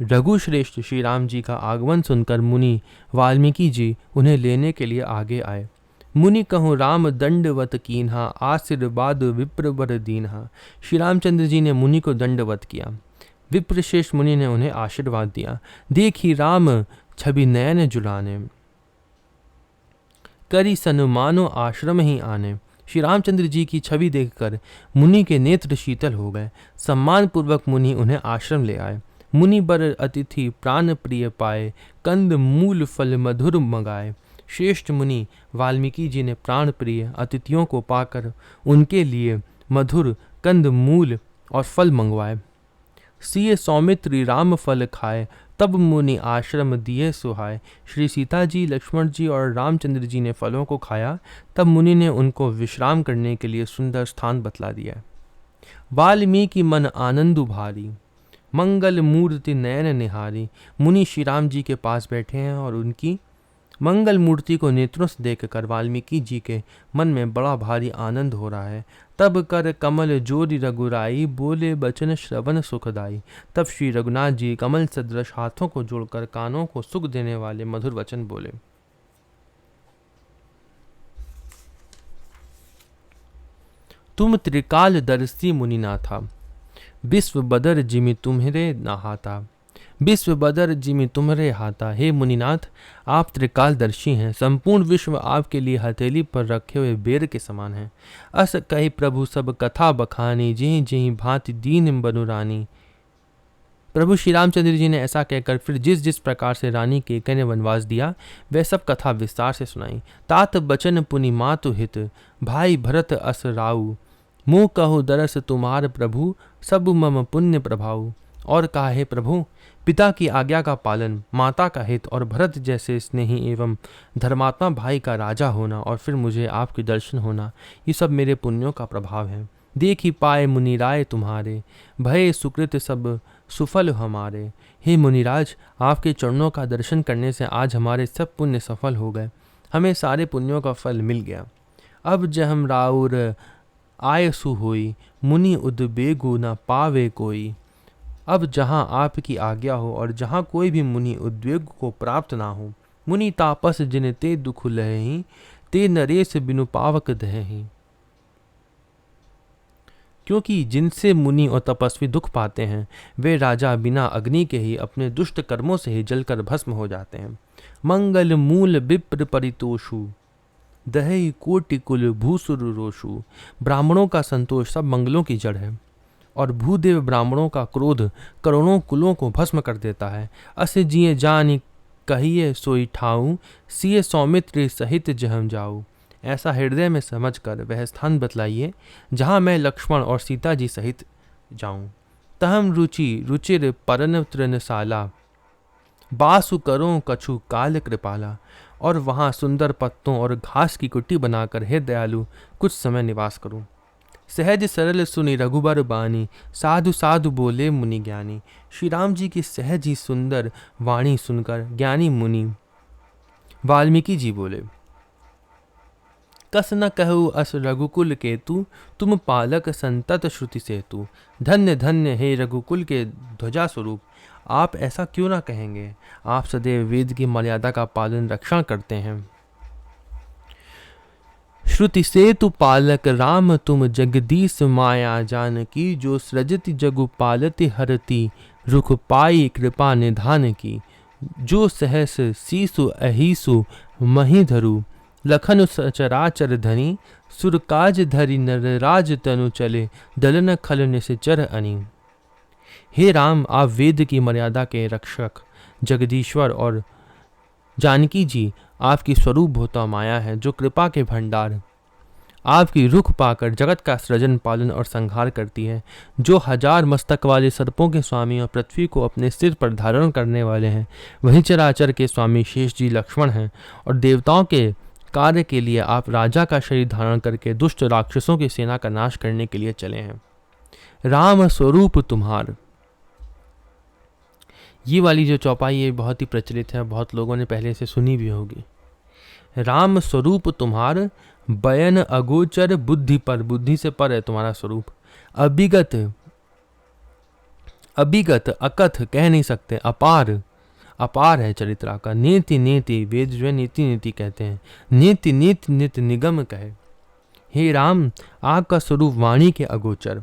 रघुश्रेष्ठ श्री राम जी का आगमन सुनकर मुनि वाल्मीकि जी उन्हें लेने के लिए आगे आए। मुनि कहूँ राम दंडवत कीन्हा, आशीर्वाद विप्रवर दीन्हा। श्री रामचंद्र जी ने मुनि को दंडवत किया। विप्रश्रेष्ठ मुनि ने उन्हें आशीर्वाद दिया। देखी राम छवि नयन जुलाने, करी सनुमानो आश्रम ही आने। श्री रामचंद्र जी की छवि देखकर मुनि के नेत्र शीतल हो गए। सम्मान पूर्वक मुनि उन्हें आश्रम ले आए। मुनि बर अतिथि प्राण प्रिय पाए, कंद मूल फल मधुर मंगाए। श्रेष्ठ मुनि वाल्मीकि जी ने प्राण प्रिय अतिथियों को पाकर उनके लिए मधुर कंद मूल और फल मंगवाए। सिय सौमित्री राम फल खाए, तब मुनि आश्रम दिए सुहाय। श्री सीता जी, लक्ष्मण जी और रामचंद्र जी ने फलों को खाया। तब मुनि ने उनको विश्राम करने के लिए सुंदर स्थान बतला दिया। वाल्मीकि मन आनंदु भारी, मंगल मूर्ति नयन निहारी। मुनि श्री राम जी के पास बैठे हैं और उनकी मंगल मूर्ति को नेत्रों से देखकर वाल्मीकि जी के मन में बड़ा भारी आनंद हो रहा है। तब कर कमल जोरी रघुराई, बोले बचन श्रवण सुखदाई। तब श्री रघुनाथ जी कमल सदृश हाथों को जोड़कर कानों को सुख देने वाले मधुर वचन बोले। तुम त्रिकाल दर्शी मुनिनाथा, विश्व बदर जिमि तुम्हरे नहाता। विश्व बदर जिमि तुम्हरे हाथा। हे मुनिनाथ, आप त्रिकालदर्शी हैं। संपूर्ण विश्व आपके लिए हथेली पर रखे हुए बेर के समान है। अस कही प्रभु सब कथा बखानी, जिहि जिहि भांति दीन बनु रानी। प्रभु श्री रामचंद्र जी ने ऐसा कहकर फिर जिस जिस प्रकार से रानी केकई ने वनवास दिया वह सब कथा विस्तार से सुनाई। तात बचन पुनि मातु हित, भाई भरत अस राऊ। मुँह कहु दरस तुम्हार प्रभु, सब मम पुण्य प्रभाऊ। और कहा, हे प्रभु, पिता की आज्ञा का पालन, माता का हित और भरत जैसे स्नेही एवं धर्मात्मा भाई का राजा होना और फिर मुझे आपके दर्शन होना, ये सब मेरे पुण्यों का प्रभाव है। देख ही पाए मुनिराय तुम्हारे, भय सुकृत सब सुफल हमारे। हे मुनिराज, आपके चरणों का दर्शन करने से आज हमारे सब पुण्य सफल हो गए, हमें सारे पुण्यों का फल मिल गया। अब ज हम राउर आयसु होई, मुनि उद्बेगु न पावे कोई। अब जहाँ आपकी आज्ञा हो और जहाँ कोई भी मुनि उद्वेग को प्राप्त ना हो। मुनि तापस जिन ते दुख लहहीं, ते नरेश बिनु पावक दहहीं। क्योंकि जिनसे मुनि और तपस्वी दुख पाते हैं वे राजा बिना अग्नि के ही अपने दुष्ट कर्मों से ही जलकर भस्म हो जाते हैं। मंगल मूल विप्र परितोषु, दहई कोटि कुल भूसुर रोषु। ब्राह्मणों का संतोष सब मंगलों की जड़ है, और भूदेव ब्राह्मणों का क्रोध करोड़ों कुलों को भस्म कर देता है। अस जिये जानि कहिए सोई ठाऊं, सिए सौमित्र सहित जहम जाऊं। ऐसा हृदय में समझकर वह स्थान बतलाइए जहाँ मैं लक्ष्मण और सीता जी सहित जाऊं। तहम रुचि रुचिर परन तृणशाला, बासु करो कछु काल कृपाला। और वहाँ सुंदर पत्तों और घास की कुट्टी बनाकर हे दयालु कुछ समय निवास करूं। सहज सरल सुनी रघुबर बानी, साधु साधु बोले मुनि ज्ञानी। श्री राम जी की सहज ही सुंदर वाणी सुनकर ज्ञानी मुनि वाल्मीकि जी बोले, कस न कहु अस रघुकुल केतु, तुम पालक संतत श्रुति सेतु। धन्य धन्य हे रघुकुल के ध्वजा स्वरूप, आप ऐसा क्यों ना कहेंगे। आप सदैव वेद की मर्यादा का पालन रक्षण करते हैं। श्रुति सेतु पालक राम तुम जगदीश माया जानकी। जो सृजति जगु पालति हरति, रुख पाई कृपा निधान की। जो सहस सीसु अहिसु मही धरु, लखन सचराचर धनी। सुरकाज धरि नरराज तनु चले, दलन खल निश्चर अनि। हे राम, आप वेद की मर्यादा के रक्षक जगदीश्वर और जानकी जी आपकी स्वरूप भूता माया है, जो कृपा के भंडार आपकी रुख पाकर जगत का सृजन पालन और संहार करती है। जो 1000 मस्तक वाले सर्पों के स्वामी और पृथ्वी को अपने सिर पर धारण करने वाले हैं, वही चराचर के स्वामी शेष जी लक्ष्मण हैं। और देवताओं के कार्य के लिए आप राजा का शरीर धारण करके दुष्ट राक्षसों की सेना का नाश करने के लिए चले हैं। राम स्वरूप तुम्हार, ये वाली जो चौपाई है बहुत ही प्रचलित है, बहुत लोगों ने पहले से सुनी भी होगी। राम स्वरूप तुम्हार, बयन अगोचर बुद्धि पर, बुद्धि से पर है तुम्हारा स्वरूप। अभिगत अभिगत अकथ कह नहीं सकते, अपार अपार है चरित्रा का। नेति नेति, वेद जो है नीति नीति कहते हैं, नेति नित नित निगम कहे। हे राम, आपका स्वरूप वाणी के अगोचर,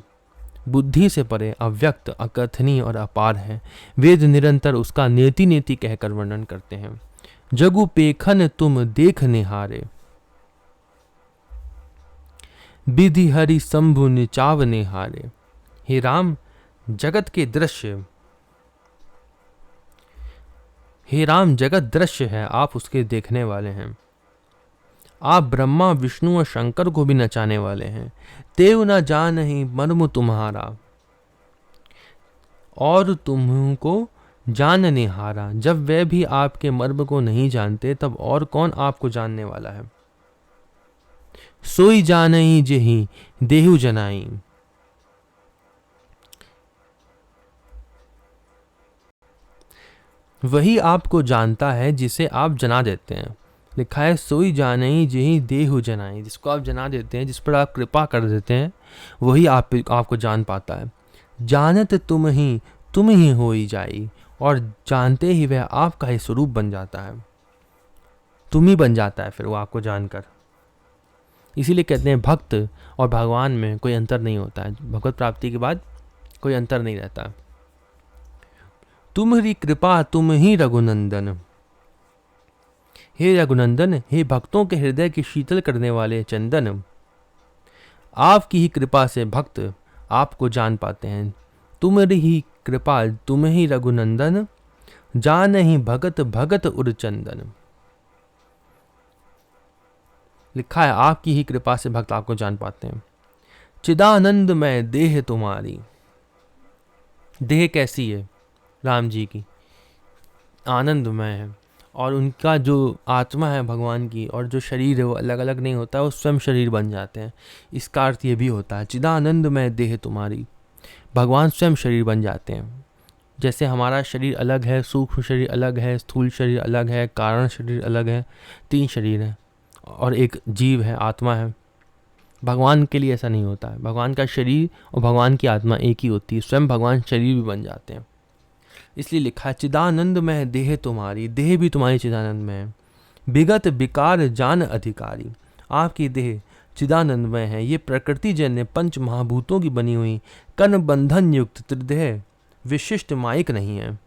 बुद्धि से परे, अव्यक्त, अकथनीय और अपार है। वेद निरंतर उसका नेति नेति कहकर वर्णन करते हैं। जगु पेखन तुम देख निहारे, विधि हरि शंभु निचाव निहारे। हे राम, जगत के दृश्य, हे राम, जगत दृश्य है, आप उसके देखने वाले हैं। आप ब्रह्मा विष्णु और शंकर को भी नचाने वाले हैं। तेव न जानहि मर्म तुम्हारा, और तुमको जान निहारा। जब वे भी आपके मर्म को नहीं जानते, तब और कौन आपको जानने वाला है। सोई जानहि जेहि देहु जनाई, वही आपको जानता है जिसे आप जना देते हैं। लिखा है सोई जानहि जेहि देहु जनाई, जिसको आप जना देते हैं, जिस पर आप कृपा कर देते हैं, वही आपको जान पाता है। जानत तुम ही होई जाई, और जानते ही वह आपका ही स्वरूप बन जाता है, तुम ही बन जाता है फिर वो आपको जानकर। इसीलिए कहते हैं भक्त और भगवान में कोई अंतर नहीं होता है, भगवत प्राप्ति के बाद कोई अंतर नहीं रहता। तुम्हारी कृपा तुम ही रघुनंदन, हे रघुनंदन, हे भक्तों के हृदय की शीतल करने वाले चंदन, आपकी ही कृपा से भक्त आपको जान पाते हैं। तुम्हारी ही कृपा तुम ही रघुनंदन, जान ही भगत भगत उरचंदन। लिखा है आपकी ही कृपा से भक्त आपको जान पाते हैं। चिदानंद में देह तुम्हारी, देह कैसी है राम जी की, आनंदमय है, और उनका जो आत्मा है भगवान की और जो शरीर है वो अलग अलग नहीं होता, वो स्वयं शरीर बन जाते हैं। इसका अर्थ ये भी होता है चिदानंदमय देह तुम्हारी, भगवान स्वयं शरीर बन जाते हैं। जैसे हमारा शरीर अलग है, सूक्ष्म शरीर अलग है, स्थूल शरीर अलग है, कारण शरीर अलग है, 3 शरीर हैं और एक जीव है, आत्मा है। भगवान के लिए ऐसा नहीं होता है, भगवान का शरीर और भगवान की आत्मा एक ही होती है, स्वयं भगवान शरीर भी बन जाते हैं। इसलिए लिखा है चिदानंद में देह तुम्हारी, देह भी तुम्हारी चिदानंद में है। विगत विकार जान अधिकारी, आपकी देह चिदानंदमय है। ये प्रकृति जन्य 5 महाभूतों की बनी हुई कर्ण बंधन युक्त त्रिदेह विशिष्ट माइक नहीं है,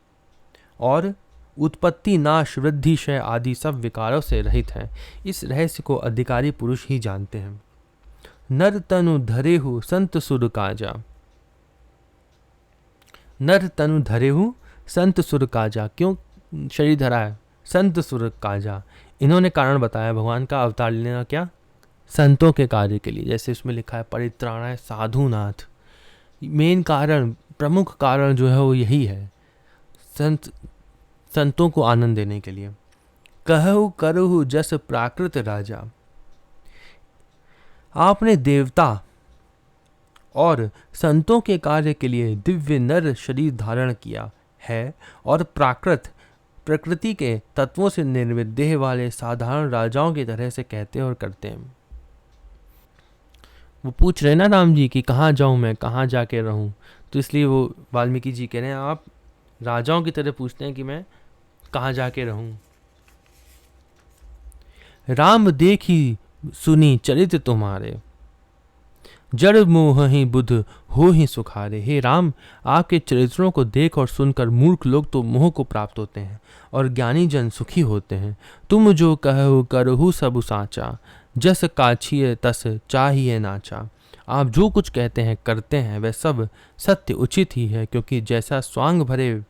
और उत्पत्ति, नाश, वृद्धि, क्षय आदि सब विकारों से रहित है। इस रहस्य को अधिकारी पुरुष ही जानते हैं। नर तनु धरेहु संत सुर काजा, नर तनु धरेहु संत सुर काजा, क्यों शरीर धरा है? संत सुर काजा, इन्होंने कारण बताया भगवान का अवतार लेना, क्या? संतों के कार्य के लिए। जैसे उसमें लिखा है परित्राणाय साधुनाथ, मेन कारण, प्रमुख कारण जो है वो यही है, संतों को आनंद देने के लिए। कहु करहु जस प्राकृत राजा, आपने देवता और संतों के कार्य के लिए दिव्य नर शरीर धारण किया है और प्रकृति के तत्वों से निर्मित देह वाले साधारण राजाओं की तरह से कहते और करते हैं। वो पूछ रहे ना राम जी कि कहाँ जाऊं मैं, कहाँ जाके रहूं, तो इसलिए वो वाल्मीकि जी कह रहे हैं आप राजाओं की तरह पूछते हैं कि मैं कहाँ जाके रहूं। राम देखी सुनी चरित तुम्हारे, जड़ मोह ही बुध हो ही सुखारे। हे राम, आपके चरित्रों को देख और सुनकर मूर्ख लोग तो मोह को प्राप्त होते हैं और ज्ञानी जन सुखी होते हैं। तुम जो कहु करहु सब साचा, जस काछिए तस चाहिए नाचा। आप जो कुछ कहते हैं करते हैं वह सब सत्य उचित ही है, क्योंकि जैसा स्वांग भरे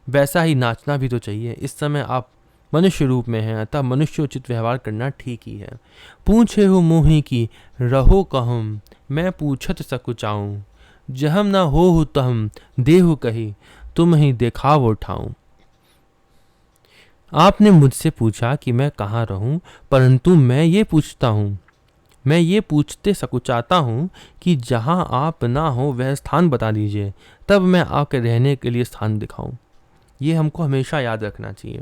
वैसा ही नाचना भी तो चाहिए। इस समय आप मनुष्य रूप में हैं, अतः मनुष्य उचित व्यवहार करना ठीक ही है। पूछे हो मोहि की रहो कहूँ, मैं पूछत सकुचाऊं। जहम न हो तहम देहु कही, तुम ही देखाव उठाऊं। आपने मुझसे पूछा कि मैं कहाँ रहूं, परंतु मैं ये पूछते सकुचाता हूँ कि जहाँ आप ना हो वह स्थान बता दीजिए, तब मैं आपके रहने के लिए स्थान दिखाऊं। ये हमको हमेशा याद रखना चाहिए।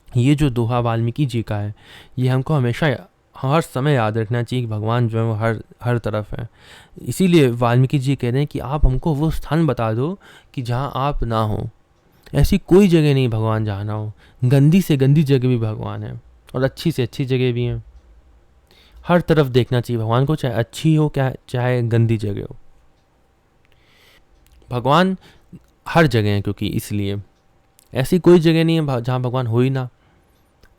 ये जो दोहा वाल्मीकि जी का है, ये हमको हमेशा हर समय याद रखना चाहिए कि भगवान जो है वो हर तरफ है। इसीलिए वाल्मीकि जी कह रहे हैं कि आप हमको वो स्थान बता दो कि जहाँ आप ना हो। ऐसी कोई जगह नहीं भगवान जहाँ ना हो। गंदी से गंदी जगह भी भगवान है और अच्छी से अच्छी जगह भी है। हर तरफ देखना चाहिए भगवान को, चाहे अच्छी हो क्या चाहे गंदी जगह हो। भगवान हर जगह है, क्योंकि इसलिए ऐसी कोई जगह नहीं है जहाँ भगवान हो ही ना।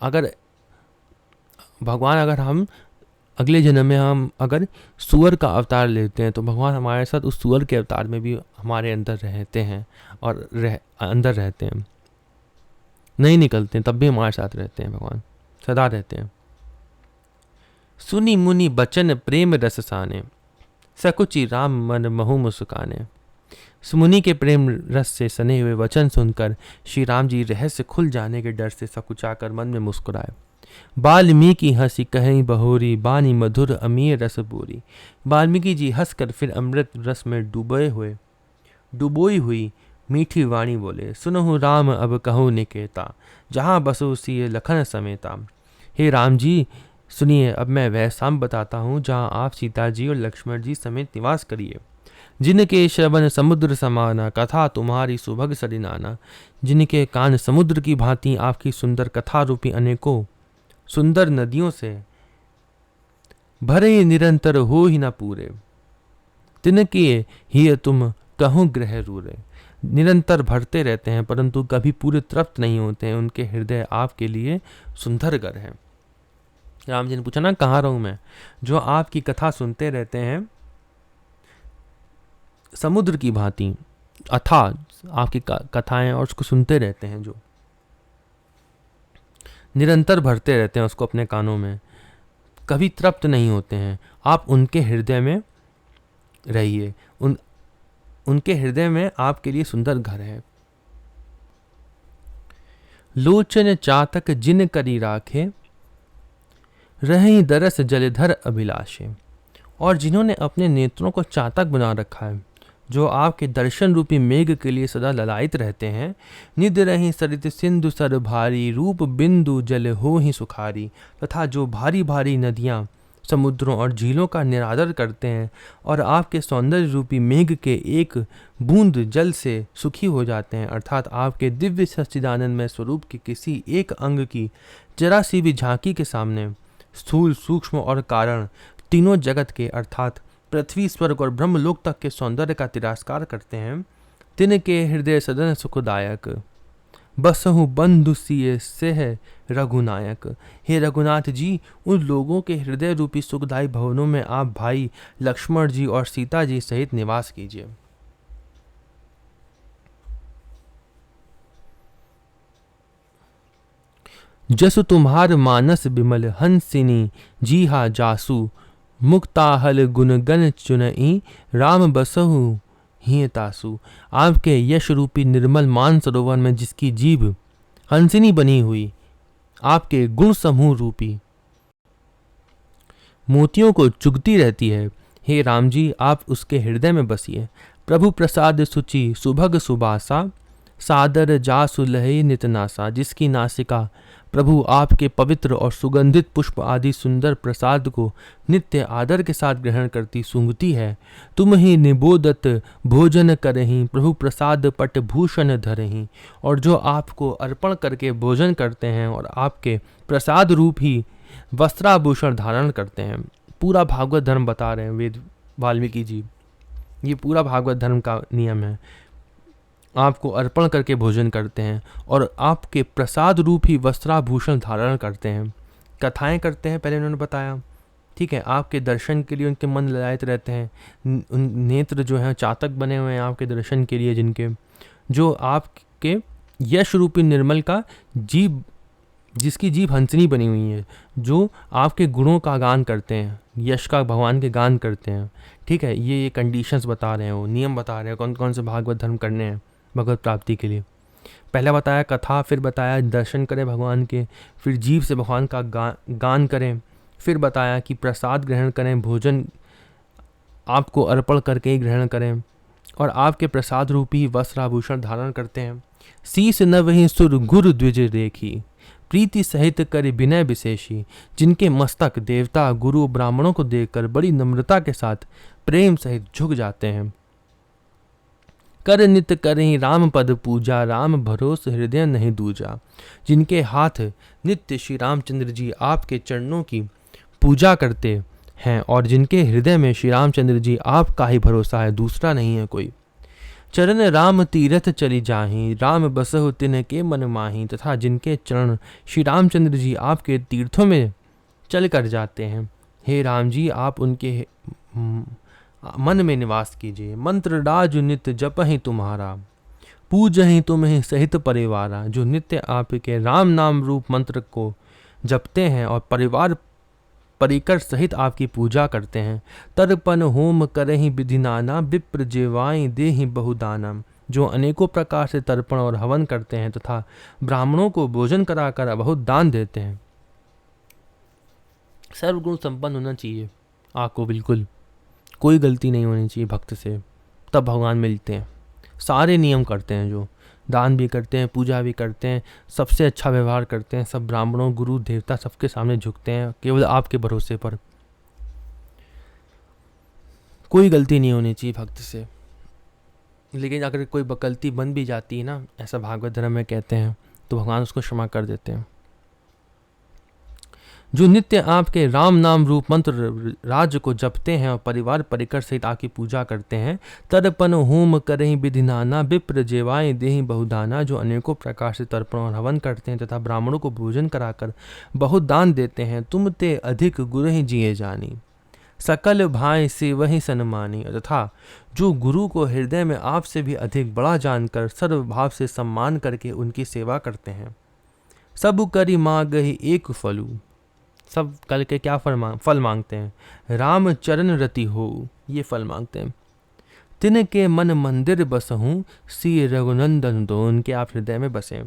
अगर हम अगले जन्म में हम अगर सूअर का अवतार लेते हैं तो भगवान हमारे साथ उस सूअर के अवतार में भी हमारे अंदर रहते हैं और अंदर रहते हैं, नहीं निकलते हैं, तब भी हमारे साथ रहते हैं। भगवान सदा रहते हैं। सुनी मुनि बचन प्रेम रस साने, सकुचि राम मन महु मुस्काने। सुमुनि के प्रेम रस से सने हुए वचन सुनकर श्री राम जी रहस्य खुल जाने के डर से सकुचाकर मन में मुस्कुराए। वाल्मीकि हंसी कहीं बहोरी, बानी मधुर अमीय रस बोरी। वाल्मीकि जी हंसकर फिर अमृत रस में डुबोई हुई मीठी वाणी बोले, सुनहु राम अब कहूँ निकेता, जहाँ बसो सिय लखन समेता। हे राम जी सुनिए, अब मैं वह स्थान बताता हूँ जहाँ आप सीता जी और लक्ष्मण जी समेत निवास करिए। जिनके श्रवण समुद्र समाना, कथा तुम्हारी सुभग सरिनाना। जिनके कान समुद्र की भांति आपकी सुंदर कथा रूपी अनेकों सुंदर नदियों से भरे निरंतर हो ही न पूरे। तिनके ही तुम कहूँ ग्रह रूरे। निरंतर भरते रहते हैं परंतु कभी पूरे तृप्त नहीं होते हैं। उनके हृदय आपके लिए सुंदर घर है। राम जी ने पूछा ना कहाँ रहूं मैं? जो आपकी कथा सुनते रहते हैं समुद्र की भांति, अथा आपकी कथाएं और उसको सुनते रहते हैं, जो निरंतर भरते रहते हैं उसको अपने कानों में, कभी तृप्त नहीं होते हैं। आप उनके हृदय में रहिए। उनके हृदय में आपके लिए सुंदर घर है। लोचन चातक जिन करी राखे, रही दरस जलधर अभिलाषे। और जिन्होंने अपने नेत्रों को चातक बना रखा है, जो आपके दर्शन रूपी मेघ के लिए सदा ललायित रहते हैं। निध रही सरित सिंधु सर भारी, रूप बिंदु जल हो ही सुखारी। तथा जो भारी भारी नदियाँ समुद्रों और झीलों का निरादर करते हैं और आपके सौंदर्य रूपी मेघ के एक बूंद जल से सुखी हो जाते हैं, अर्थात आपके दिव्य सच्चिदानंदमय स्वरूप के किसी एक अंग की जरा सी भी झांकी के सामने स्थूल, सूक्ष्म और कारण तीनों जगत के अर्थात पृथ्वी, स्वर्ग और ब्रह्मलोक तक के सौंदर्य का तिरस्कार करते हैं। तिनके हृदय सदन सुखदायक, बसहु बंधु सिए से है रघुनायक। हे रघुनाथ जी, उन लोगों के हृदय रूपी सुखदायी भवनों में आप भाई लक्ष्मण जी और सीता जी सहित निवास कीजिए। जसु तुम्हार मानस बिमल हंसिनी जी हा जासु, मुक्ताहल गुणगन चुनई राम बसहु हियतासु। आपके यश रूपी निर्मल मान सरोवर में जिसकी जीभ हंसिनी बनी हुई, आपके गुण समूह रूपी मोतियों को चुगती रहती है, हे राम जी आप उसके हृदय में बसिए। प्रभु प्रसाद सुचि सुभग सुबासा, सादर जासु लहे नितनासा। जिसकी नासिका प्रभु आपके पवित्र और सुगंधित पुष्प आदि सुंदर प्रसाद को नित्य आदर के साथ ग्रहण करती सूंघती है, तुम ही निबोदत भोजन करहीं प्रभु प्रसाद पट भूषण धरहीं। और जो आपको अर्पण करके भोजन करते हैं और आपके प्रसाद रूप ही वस्त्राभूषण धारण करते हैं। पूरा भागवत धर्म बता रहे हैं वेद वाल्मीकि जी, ये पूरा भागवत धर्म का नियम है। आपको अर्पण करके भोजन करते हैं और आपके प्रसाद रूप ही वस्त्राभूषण धारण करते हैं, कथाएं करते हैं, पहले उन्होंने बताया। ठीक है, आपके दर्शन के लिए उनके मन ललायत रहते हैं, उन नेत्र जो हैं चातक बने हुए हैं आपके दर्शन के लिए, जिनके जो आपके यश रूपी निर्मल का जीव, जिसकी जीभ हंसनी बनी हुई है, जो आपके गुणों का गान करते हैं, यश का भगवान के गान करते हैं। ठीक है, ये कंडीशंस बता रहे हैं, वो नियम बता रहे हैं कौन कौन से भागवत धर्म करने हैं भगवत प्राप्ति के लिए। पहले बताया कथा, फिर बताया दर्शन करें भगवान के, फिर जीव से भगवान का गान करें, फिर बताया कि प्रसाद ग्रहण करें, भोजन आपको अर्पण करके ही ग्रहण करें और आपके प्रसाद रूपी वस्त्राभूषण धारण करते हैं। शीस नवहि सुर गुरु द्विज रेखी, प्रीति सहित कर विनय विशेषी। जिनके मस्तक देवता गुरु ब्राह्मणों को देखकर बड़ी नम्रता के साथ प्रेम सहित झुक जाते हैं। कर नित करें राम पद पूजा, राम भरोस हृदय नहीं दूजा। जिनके हाथ नित्य श्री रामचंद्र जी आपके चरणों की पूजा करते हैं और जिनके हृदय में श्री रामचंद्र जी आपका ही भरोसा है, दूसरा नहीं है कोई। चरण राम तीरथ चली जाहीं, राम बसहु तिन्ह के मन माही। तथा जिनके चरण श्री रामचंद्र जी आपके तीर्थों में चल कर जाते हैं, हे राम जी आप उनके मन में निवास कीजिए। मंत्र राजु नित्य जपहि तुम्हारा, पूजहि तुम्हें सहित परिवारा। जो नित्य आपके राम नाम रूप मंत्र को जपते हैं और परिवार परिकर सहित आपकी पूजा करते हैं। तर्पण होम करहि विधि नाना, विप्र जेवाई देहि बहुदानम। जो अनेकों प्रकार से तर्पण और हवन करते हैं तथा ब्राह्मणों को भोजन कराकर बहुत दान देते हैं। सर्वगुण संपन्न होना चाहिए आपको, बिल्कुल कोई गलती नहीं होनी चाहिए भक्त से, तब भगवान मिलते हैं। सारे नियम करते हैं, जो दान भी करते हैं, पूजा भी करते हैं, सबसे अच्छा व्यवहार करते हैं, सब ब्राह्मणों गुरु देवता सबके सामने झुकते हैं केवल आपके भरोसे पर। कोई गलती नहीं होनी चाहिए भक्त से। लेकिन अगर कोई गलती बन भी जाती है ना, ऐसा भागवत धर्म में कहते हैं, तो भगवान उसको क्षमा कर देते हैं। जो नित्य आपके राम नाम रूप मंत्र राज्य को जपते हैं और परिवार परिकर सहित आपकी पूजा करते हैं। तर्पण होम करहि विधि नाना, विप्र जेवाएं देहि बहुदाना। जो अनेकों प्रकार से तर्पण और हवन करते हैं तथा ब्राह्मणों को भोजन कराकर बहुत दान देते हैं। तुम ते अधिक गुरु ही जिए जानी, सकल भाई से वही सन्मानी। तथा जो गुरु को हृदय में आपसे भी अधिक बड़ा जानकर सर्वभाव से सम्मान करके उनकी सेवा करते हैं। सब करी मांगहि एक फलू, सब कल के क्या फल मांगते हैं? राम चरण रति हो, ये फल मांगते हैं। तिनके मन मंदिर बसहूँ, सी रघुनंदन दो। उनके आप हृदय में बसे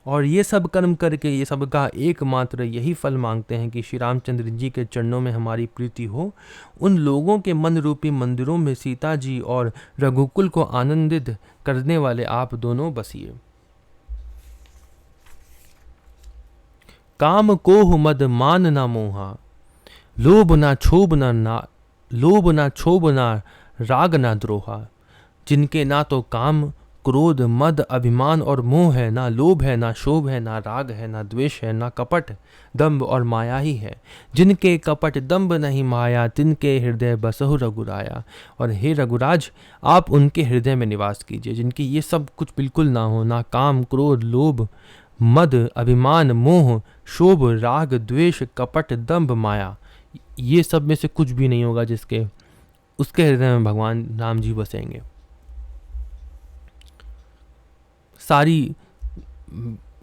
और ये सब कर्म करके ये सब का एकमात्र यही फल मांगते हैं कि श्री रामचंद्र जी के चरणों में हमारी प्रीति हो। उन लोगों के मन रूपी मंदिरों में सीता जी और रघुकुल को आनंदित करने वाले आप दोनों बसिए। काम कोह मद मान ना मोहा, लोभ ना क्षोभ ना राग ना द्रोहा। जिनके ना तो काम क्रोध, मद, अभिमान और मोह है, ना लोभ है, ना शोभ है, ना राग है, ना द्वेष है, ना कपट, दंभ और माया ही है। जिनके कपट दंभ नहीं माया, तिनके हृदय बसहु रघुराया। और हे रघुराज, आप उनके हृदय में निवास कीजिए जिनके ये सब कुछ बिल्कुल ना हो, ना काम, क्रोध, लोभ, मद, अभिमान, मोह, शोभ, राग, द्वेष, कपट, दंभ, माया, ये सब में से कुछ भी नहीं होगा जिसके उसके हृदय में भगवान राम जी बसेंगे। सारी,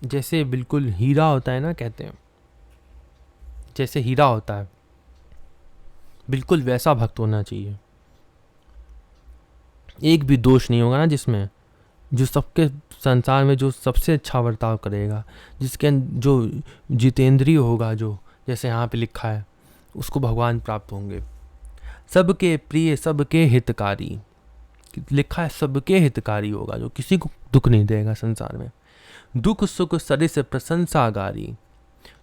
जैसे बिल्कुल हीरा होता है ना, कहते हैं जैसे हीरा होता है, बिल्कुल वैसा भक्त होना चाहिए। एक भी दोष नहीं होगा ना जिसमें, जो सबके संसार में जो सबसे अच्छा बर्ताव करेगा, जिसके जो जितेंद्रिय होगा, जो जैसे यहाँ पे लिखा है, उसको भगवान प्राप्त होंगे। सबके प्रिय, सबके हितकारी, लिखा है सबके हितकारी होगा, जो किसी को दुख नहीं देगा संसार में। दुख सुख सरिस प्रशंसागारी,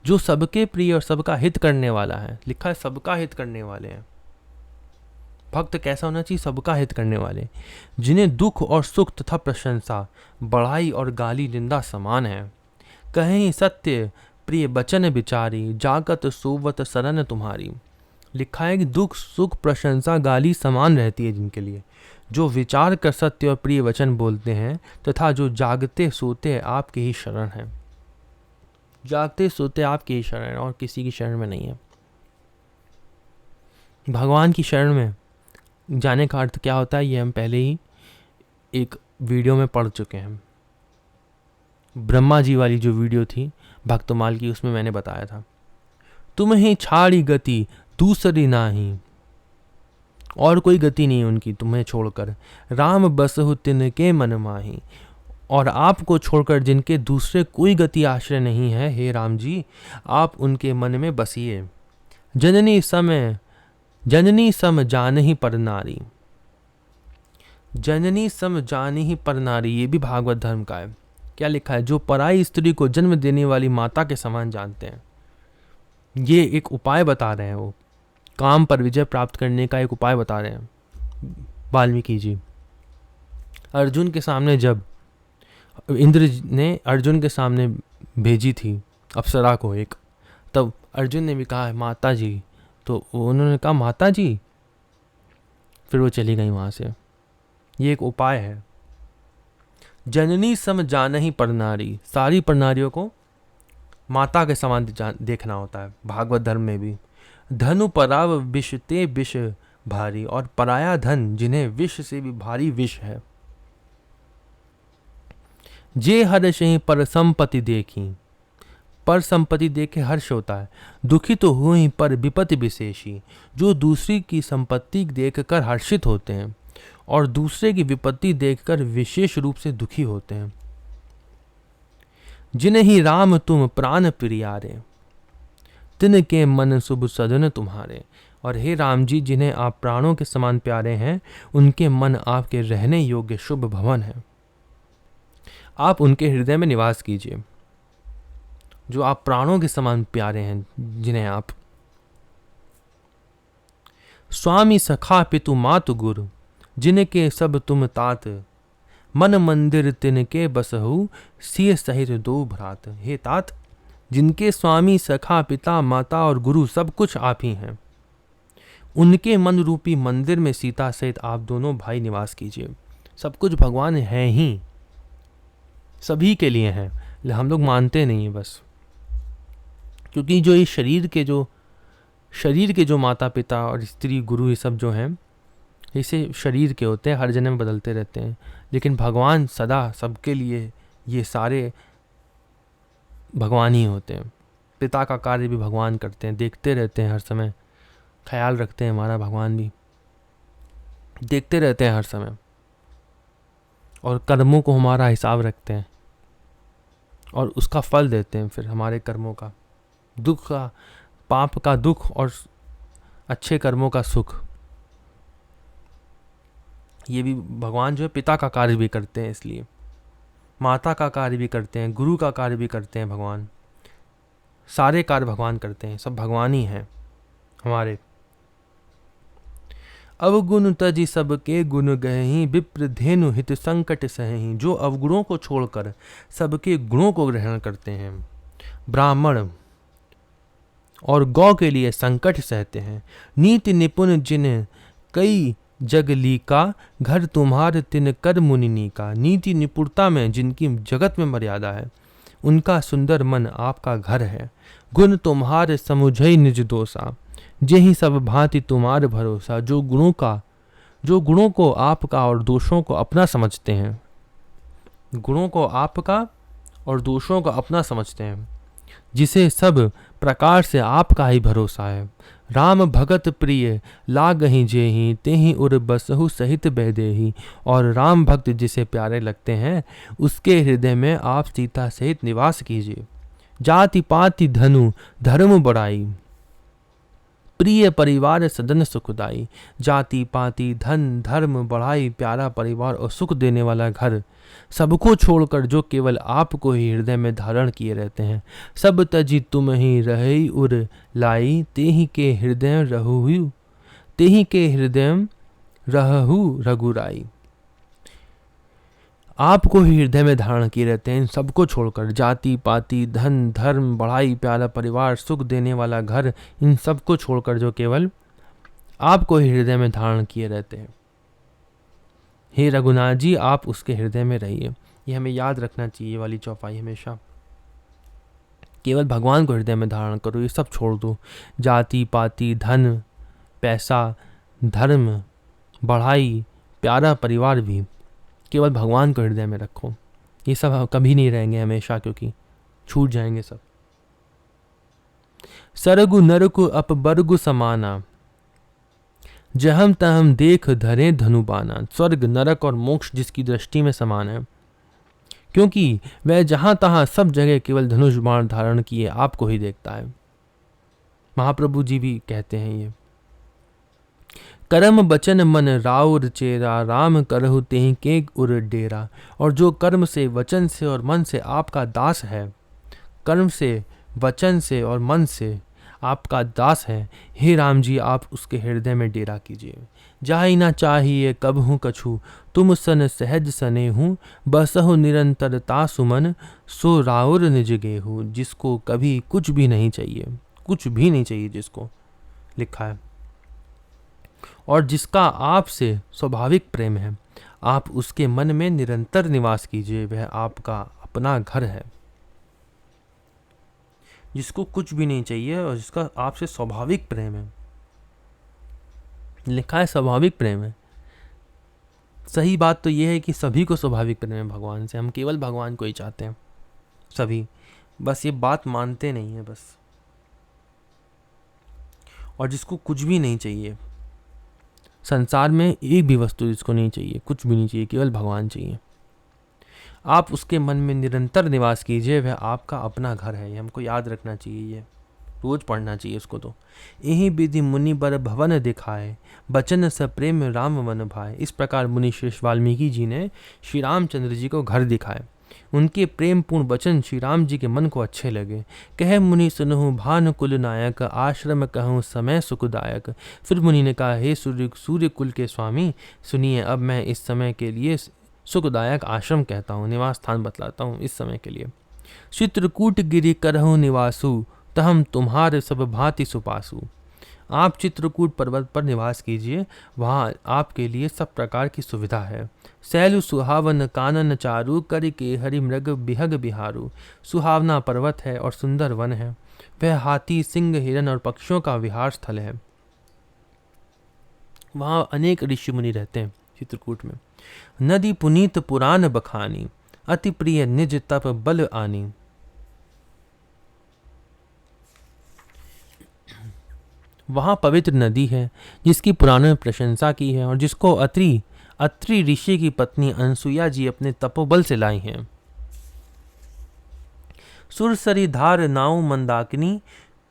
जो सबके प्रिय और सबका हित करने वाला है, लिखा है सबका हित करने वाले हैं। भक्त कैसा होना चाहिए? सबका हित करने वाले, जिन्हें दुख और सुख तथा प्रशंसा, बढ़ाई और गाली निंदा समान है। कहीं सत्य प्रिय बचन विचारी, जागत सोवत शरण तुम्हारी। लिखा है कि दुख सुख प्रशंसा गाली समान रहती है जिनके लिए, जो विचार कर सत्य और प्रिय वचन बोलते हैं, तथा जो जागते सोते आपके ही शरण है। जागते सोते आपके ही शरण, और किसी की शरण में नहीं है। भगवान की शरण में जाने का अर्थ क्या होता है, ये हम पहले ही एक वीडियो में पढ़ चुके हैं। ब्रह्मा जी वाली जो वीडियो थी भक्तमाल की, उसमें मैंने बताया था, तुम्हें छाड़ी गति दूसरी नाही, और कोई गति नहीं उनकी तुम्हें छोड़कर। राम बसहु तिनके मन माही, और आपको छोड़कर जिनके दूसरे कोई गति आश्रय नहीं है, हे राम जी, आप उनके मन में बसिए। जननी सम जानहि पर नारी, जननी सम जानहि पर नारी, ये भी भागवत धर्म का है। क्या लिखा है? जो पराई स्त्री को जन्म देने वाली माता के समान जानते हैं। ये एक उपाय बता रहे हैं, वो काम पर विजय प्राप्त करने का एक उपाय बता रहे हैं वाल्मीकि जी। अर्जुन के सामने, जब इंद्र ने अर्जुन के सामने भेजी थी अप्सरा को एक, तब अर्जुन ने भी कहा माता जी, तो उन्होंने कहा माता जी, फिर वो चली गई वहाँ से। ये एक उपाय है। जननी सम जानहि पर नारी, सारी पर नारियों को माता के समान देखना होता है भागवत धर्म में भी। धनु पराव विष ते विष भारी, और पराया धन जिन्हें विष से भी भारी विष है। जे हर्षहि पर संपत्ति देखी, पर संपत्ति देखे हर्ष होता है। दुखी तो हुए पर विपत्ति विशेषी, जो दूसरी की संपत्ति देखकर हर्षित होते हैं और दूसरे की विपत्ति देखकर विशेष रूप से दुखी होते हैं। जिन्हि राम तुम प्राण प्रियारे, तिनके मन शुभ सदन तुम्हारे। और हे राम जी, जिन्हें आप प्राणों के समान प्यारे हैं, उनके मन आपके रहने योग्य शुभ भवन है। आप उनके हृदय में निवास कीजिए, जो आप प्राणों के समान प्यारे हैं, जिन्हें आप। स्वामी सखा पितु मातु गुरु, जिनके सब तुम तात, मन मंदिर तिनके बसहु, सिय सहित दो भ्रात। हे तात, जिनके स्वामी सखा पिता माता और गुरु सब कुछ आप ही हैं, उनके मन रूपी मंदिर में सीता सहित आप दोनों भाई निवास कीजिए। सब कुछ भगवान है ही, सभी के लिए हैं, हम लोग मानते नहीं हैं बस। क्योंकि जो ये शरीर के जो माता पिता और स्त्री गुरु ये सब जो हैं, इसे शरीर के होते हैं, हर जन्म में बदलते रहते हैं। लेकिन भगवान सदा सबके लिए, ये सारे भगवान ही होते हैं। पिता का कार्य भी भगवान करते हैं, देखते रहते हैं हर समय, ख्याल रखते हैं। हमारा भगवान भी देखते रहते हैं हर समय, और कर्मों को हमारा हिसाब रखते हैं और उसका फल देते हैं। फिर हमारे कर्मों का, दुख का, पाप का दुख और अच्छे कर्मों का सुख, ये भी भगवान जो है पिता का कार्य भी करते हैं। इसलिए माता का कार्य भी करते हैं, गुरु का कार्य भी करते हैं भगवान। सारे कार्य भगवान करते हैं, सब भगवान ही हैं हमारे। अवगुण तजी सबके गुण गहहीं, विप्र धेनु हित संकट सहहीं। जो अवगुणों को छोड़कर सबके गुणों को ग्रहण करते हैं, ब्राह्मण और गौ के लिए संकट सहते हैं। नीति निपुण जिन कई जगली का, घर तुम्हार तिन कर मुनिनी का। नीति निपुणता में जिनकी जगत में मर्यादा है, उनका सुंदर मन आपका घर है। गुण तुम्हार समुझई निज दोषा, जेहि सब भांति तुम्हार भरोसा। जो गुणों को आपका और दोषों को अपना समझते हैं, गुणों को आपका और दोषों को अपना समझते हैं, जिसे सब प्रकार से आपका ही भरोसा है। राम भगत प्रिय लागहि जेहि, तेहि उर बसहु सहित बैदेहि। और राम भक्त जिसे प्यारे लगते हैं, उसके हृदय में आप सीता सहित निवास कीजिए। जाति पाति धनु धर्म बढ़ाई, प्रिय परिवार सदन सुखदाई। जाति पाति धन धर्म बढ़ाई, प्यारा परिवार और सुख देने वाला घर, सबको छोड़कर जो केवल आपको ही हृदय में धारण किए रहते हैं। सब तजी तुम ही रही उर लाई, तेहि के हृदय रहु रघुराई। आपको ही हृदय में धारण किए रहते हैं, इन सबको छोड़कर। जाति पाति धन धर्म बढ़ाई, प्यारा परिवार सुख देने वाला घर, इन सबको छोड़कर जो केवल आपको ही हृदय में धारण किए रहते हैं। हे रघुनाथ जी, आप उसके हृदय में रहिए। ये हमें याद रखना चाहिए वाली चौपाई हमेशा। केवल भगवान को हृदय में धारण करो, ये सब छोड़ दो। जाति पाति धन पैसा धर्म बढ़ाई प्यारा परिवार भी, केवल भगवान को हृदय में रखो। ये सब कभी नहीं रहेंगे हमेशा, क्योंकि छूट जाएंगे सब। सरगु नरकु अपबरगु समाना, जहम तहम देख धरे धनुबाना। स्वर्ग नरक और मोक्ष जिसकी दृष्टि में समान है, क्योंकि वह जहां तहां सब जगह केवल धनुष बाण धारण किए आपको ही देखता है। महाप्रभु जी भी कहते हैं ये। कर्म बचन मन राउर चेरा, राम करहु तेहि के उर डेरा। और जो कर्म से वचन से और मन से आपका दास है, कर्म से वचन से और मन से आपका दास है, हे राम जी आप उसके हृदय में डेरा कीजिए। जाहि ना चाहिए कब हूँ कछु, तुम सन सहज सने हूँ। बसहु निरंतरता सुमन, सो राउर निज गेहूँ। जिसको कभी कुछ भी नहीं चाहिए, कुछ भी नहीं चाहिए जिसको, लिखा है, और जिसका आपसे स्वाभाविक प्रेम है, आप उसके मन में निरंतर निवास कीजिए। वह आपका अपना घर है। जिसको कुछ भी नहीं चाहिए और जिसका आपसे स्वाभाविक प्रेम है, लिखा है स्वाभाविक प्रेम है। सही बात तो यह है कि सभी को स्वाभाविक प्रेम है भगवान से। हम केवल भगवान को ही चाहते हैं सभी, बस ये बात मानते नहीं है बस। और जिसको कुछ भी नहीं चाहिए संसार में, एक भी वस्तु जिसको नहीं चाहिए, कुछ भी नहीं चाहिए, केवल भगवान चाहिए, आप उसके मन में निरंतर निवास कीजिए। वह आपका अपना घर है। ये हमको याद रखना चाहिए, ये रोज पढ़ना चाहिए उसको। तो यही विधि मुनि बर भवन दिखाए, बचन स प्रेम राम मन भाए। इस प्रकार मुनि श्रेष्ठ वाल्मीकि जी ने श्री रामचंद्र जी को घर दिखाए। उनके प्रेम पूर्ण वचन श्री राम जी के मन को अच्छे लगे। कह मुनि सुनहु भानु कुल नायक, आश्रम कहूँ समय सुखदायक। फिर मुनि ने कहा, हे सूर्य कुल के स्वामी, सुनिए अब मैं इस समय के लिए सुखदायक आश्रम कहता हूँ, निवास स्थान बतलाता हूँ इस समय के लिए। चित्रकूट गिरि करहु निवासु, तहम तुम्हारे सब भांति सुपासु। आप चित्रकूट पर्वत पर निवास कीजिए, वहाँ आपके लिए सब प्रकार की सुविधा है। शैलु सुहावन कानन चारु, कर के हरि मृग बिहग बिहारू। सुहावना पर्वत है और सुंदर वन है। वह हाथी सिंह हिरन और पक्षियों का विहार स्थल है। वहाँ अनेक ऋषि मुनि रहते हैं चित्रकूट में। नदी पुनीत पुराण बखानी, अति प्रिय निज तप बल आनी। वहाँ पवित्र नदी है जिसकी पुराणों में प्रशंसा की है और जिसको अत्रि ऋषि की पत्नी अनसुईया जी अपने तपोबल से लाई हैं। सुरसरी धार नाव मंदाकिनी,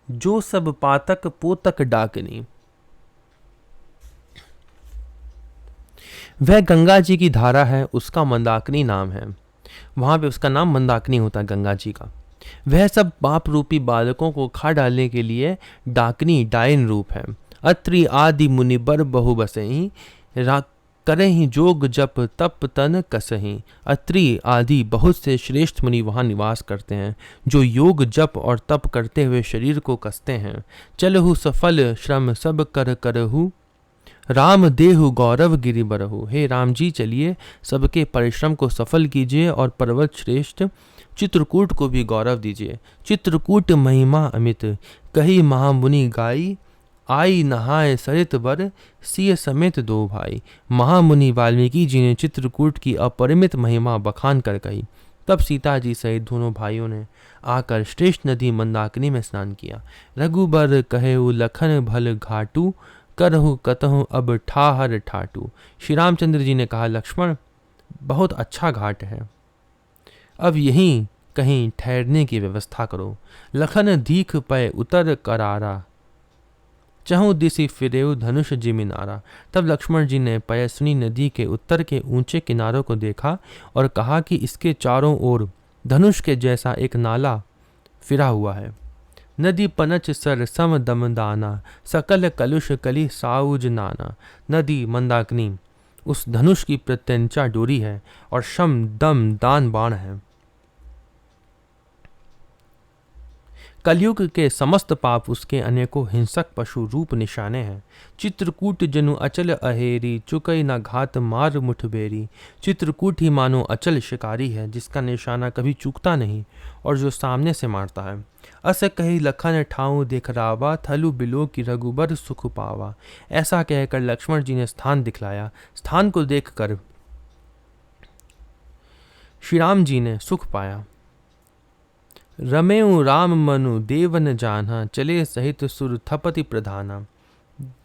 जो सब पातक पोतक डाकनी। वह गंगा जी की धारा है, उसका मंदाकिनी नाम है। वहां पे उसका नाम मंदाकिनी होता है गंगा जी का। वह सब पाप रूपी बालकों को खा डालने के लिए डाकनी डायन रूप है। अत्रि आदि मुनि बर बहु बसहीं, करे ही जोग जप तप तन कसहीं। अत्रि आदि बहुत से श्रेष्ठ मुनि वहाँ निवास करते हैं, जो योग जप और तप करते हुए शरीर को कसते हैं। चलहु सफल श्रम सब कर करहु, राम देहु गौरव गिरि बरहु। हे राम जी, चलिए सबके परिश्रम को सफल कीजिए और पर्वत श्रेष्ठ चित्रकूट को भी गौरव दीजिए। चित्रकूट महिमा अमित, कही महामुनि गाई, आई नहाए सरित बर, सिय समेत दो भाई। महामुनि वाल्मीकि जी ने चित्रकूट की अपरिमित महिमा बखान कर कही। तब सीता जी सहित दोनों भाइयों ने आकर श्रेष्ठ नदी मंदाकिनी में स्नान किया। रघुबर कहेउ लखन भल घाटू, करहु कतहु अब ठाहर ठाटू। श्री रामचंद्र जी ने कहा, लक्ष्मण बहुत अच्छा घाट है, अब यहीं कहीं ठहरने की व्यवस्था करो। लखन दीख पय उतर करारा, चहु दिशि फिरेउ धनुष जिमिनारा। तब लक्ष्मण जी ने पयस्विनी नदी के उत्तर के ऊंचे किनारों को देखा और कहा कि इसके चारों ओर धनुष के जैसा एक नाला फिरा हुआ है। नदी पनच सर सम दम दाना, सकल कलुष कली साउज नाना। नदी मंदाकिनी उस धनुष की प्रत्यंचा डोरी है और शम दम दान बाण है। कलयुग के समस्त पाप उसके अनेकों हिंसक पशु रूप निशाने हैं। चित्रकूट जनु अचल अहेरी, चुकई न घात मार मुठबेरी। चित्रकूट ही मानो अचल शिकारी है, जिसका निशाना कभी चूकता नहीं और जो सामने से मारता है। अस कही लखन ठाऊं देखरावा, थलु बिलो की रघुबर सुख पावा। ऐसा कहकर लक्ष्मण जी ने स्थान दिखलाया। स्थान को देखकर श्री राम जी ने सुख पाया। रमेऊ राम मनु देवन जाना, चले सहित सुर थपति प्रधाना।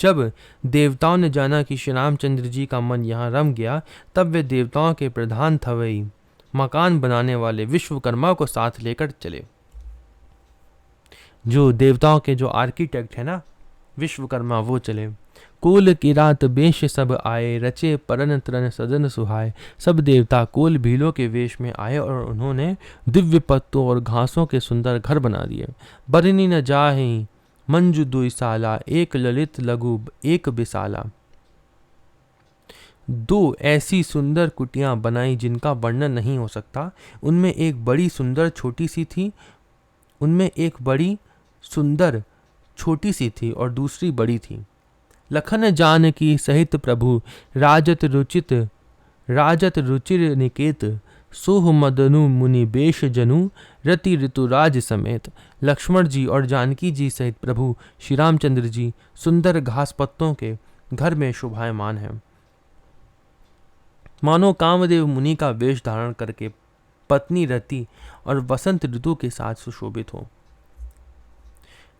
जब देवताओं ने जाना कि श्री रामचंद्र जी का मन यहाँ रम गया, तब वे देवताओं के प्रधान थवई मकान बनाने वाले विश्वकर्मा को साथ लेकर चले। जो देवताओं के जो आर्किटेक्ट है ना, विश्वकर्मा, वो चले। कोल किरात बेश सब आए, रचे परन तरन सदन सुहाए। सब देवता कोल भीलों के वेश में आए और उन्होंने दिव्य पत्तों और घासों के सुंदर घर बना दिए। बरनी न जाहि मंजू दुई साला, एक ललित लघु एक बिसाला। दो ऐसी सुंदर कुटियां बनाई जिनका वर्णन नहीं हो सकता। उनमें एक बड़ी सुंदर छोटी सी थी, उनमें एक बड़ी सुंदर छोटी सी थी और दूसरी बड़ी थी। लखन जानकी सहित प्रभु, राजत रुचिर निकेत। सोह मदनु मुनि बेश जनु, रति ऋतुराज समेत। लक्ष्मण जी और जानकी जी सहित प्रभु श्री रामचंद्र जी सुंदर घास पत्तों के घर में शोभायमान हैं। मानो कामदेव मुनि का वेश धारण करके पत्नी रति और वसंत ऋतु के साथ सुशोभित हो।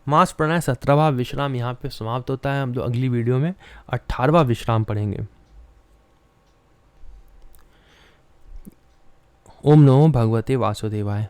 मास प्रणय 17वां विश्राम यहाँ पे समाप्त होता है। हम लोग अगली वीडियो में 18वां विश्राम पढ़ेंगे। ओम नमो भगवते वासुदेवाय।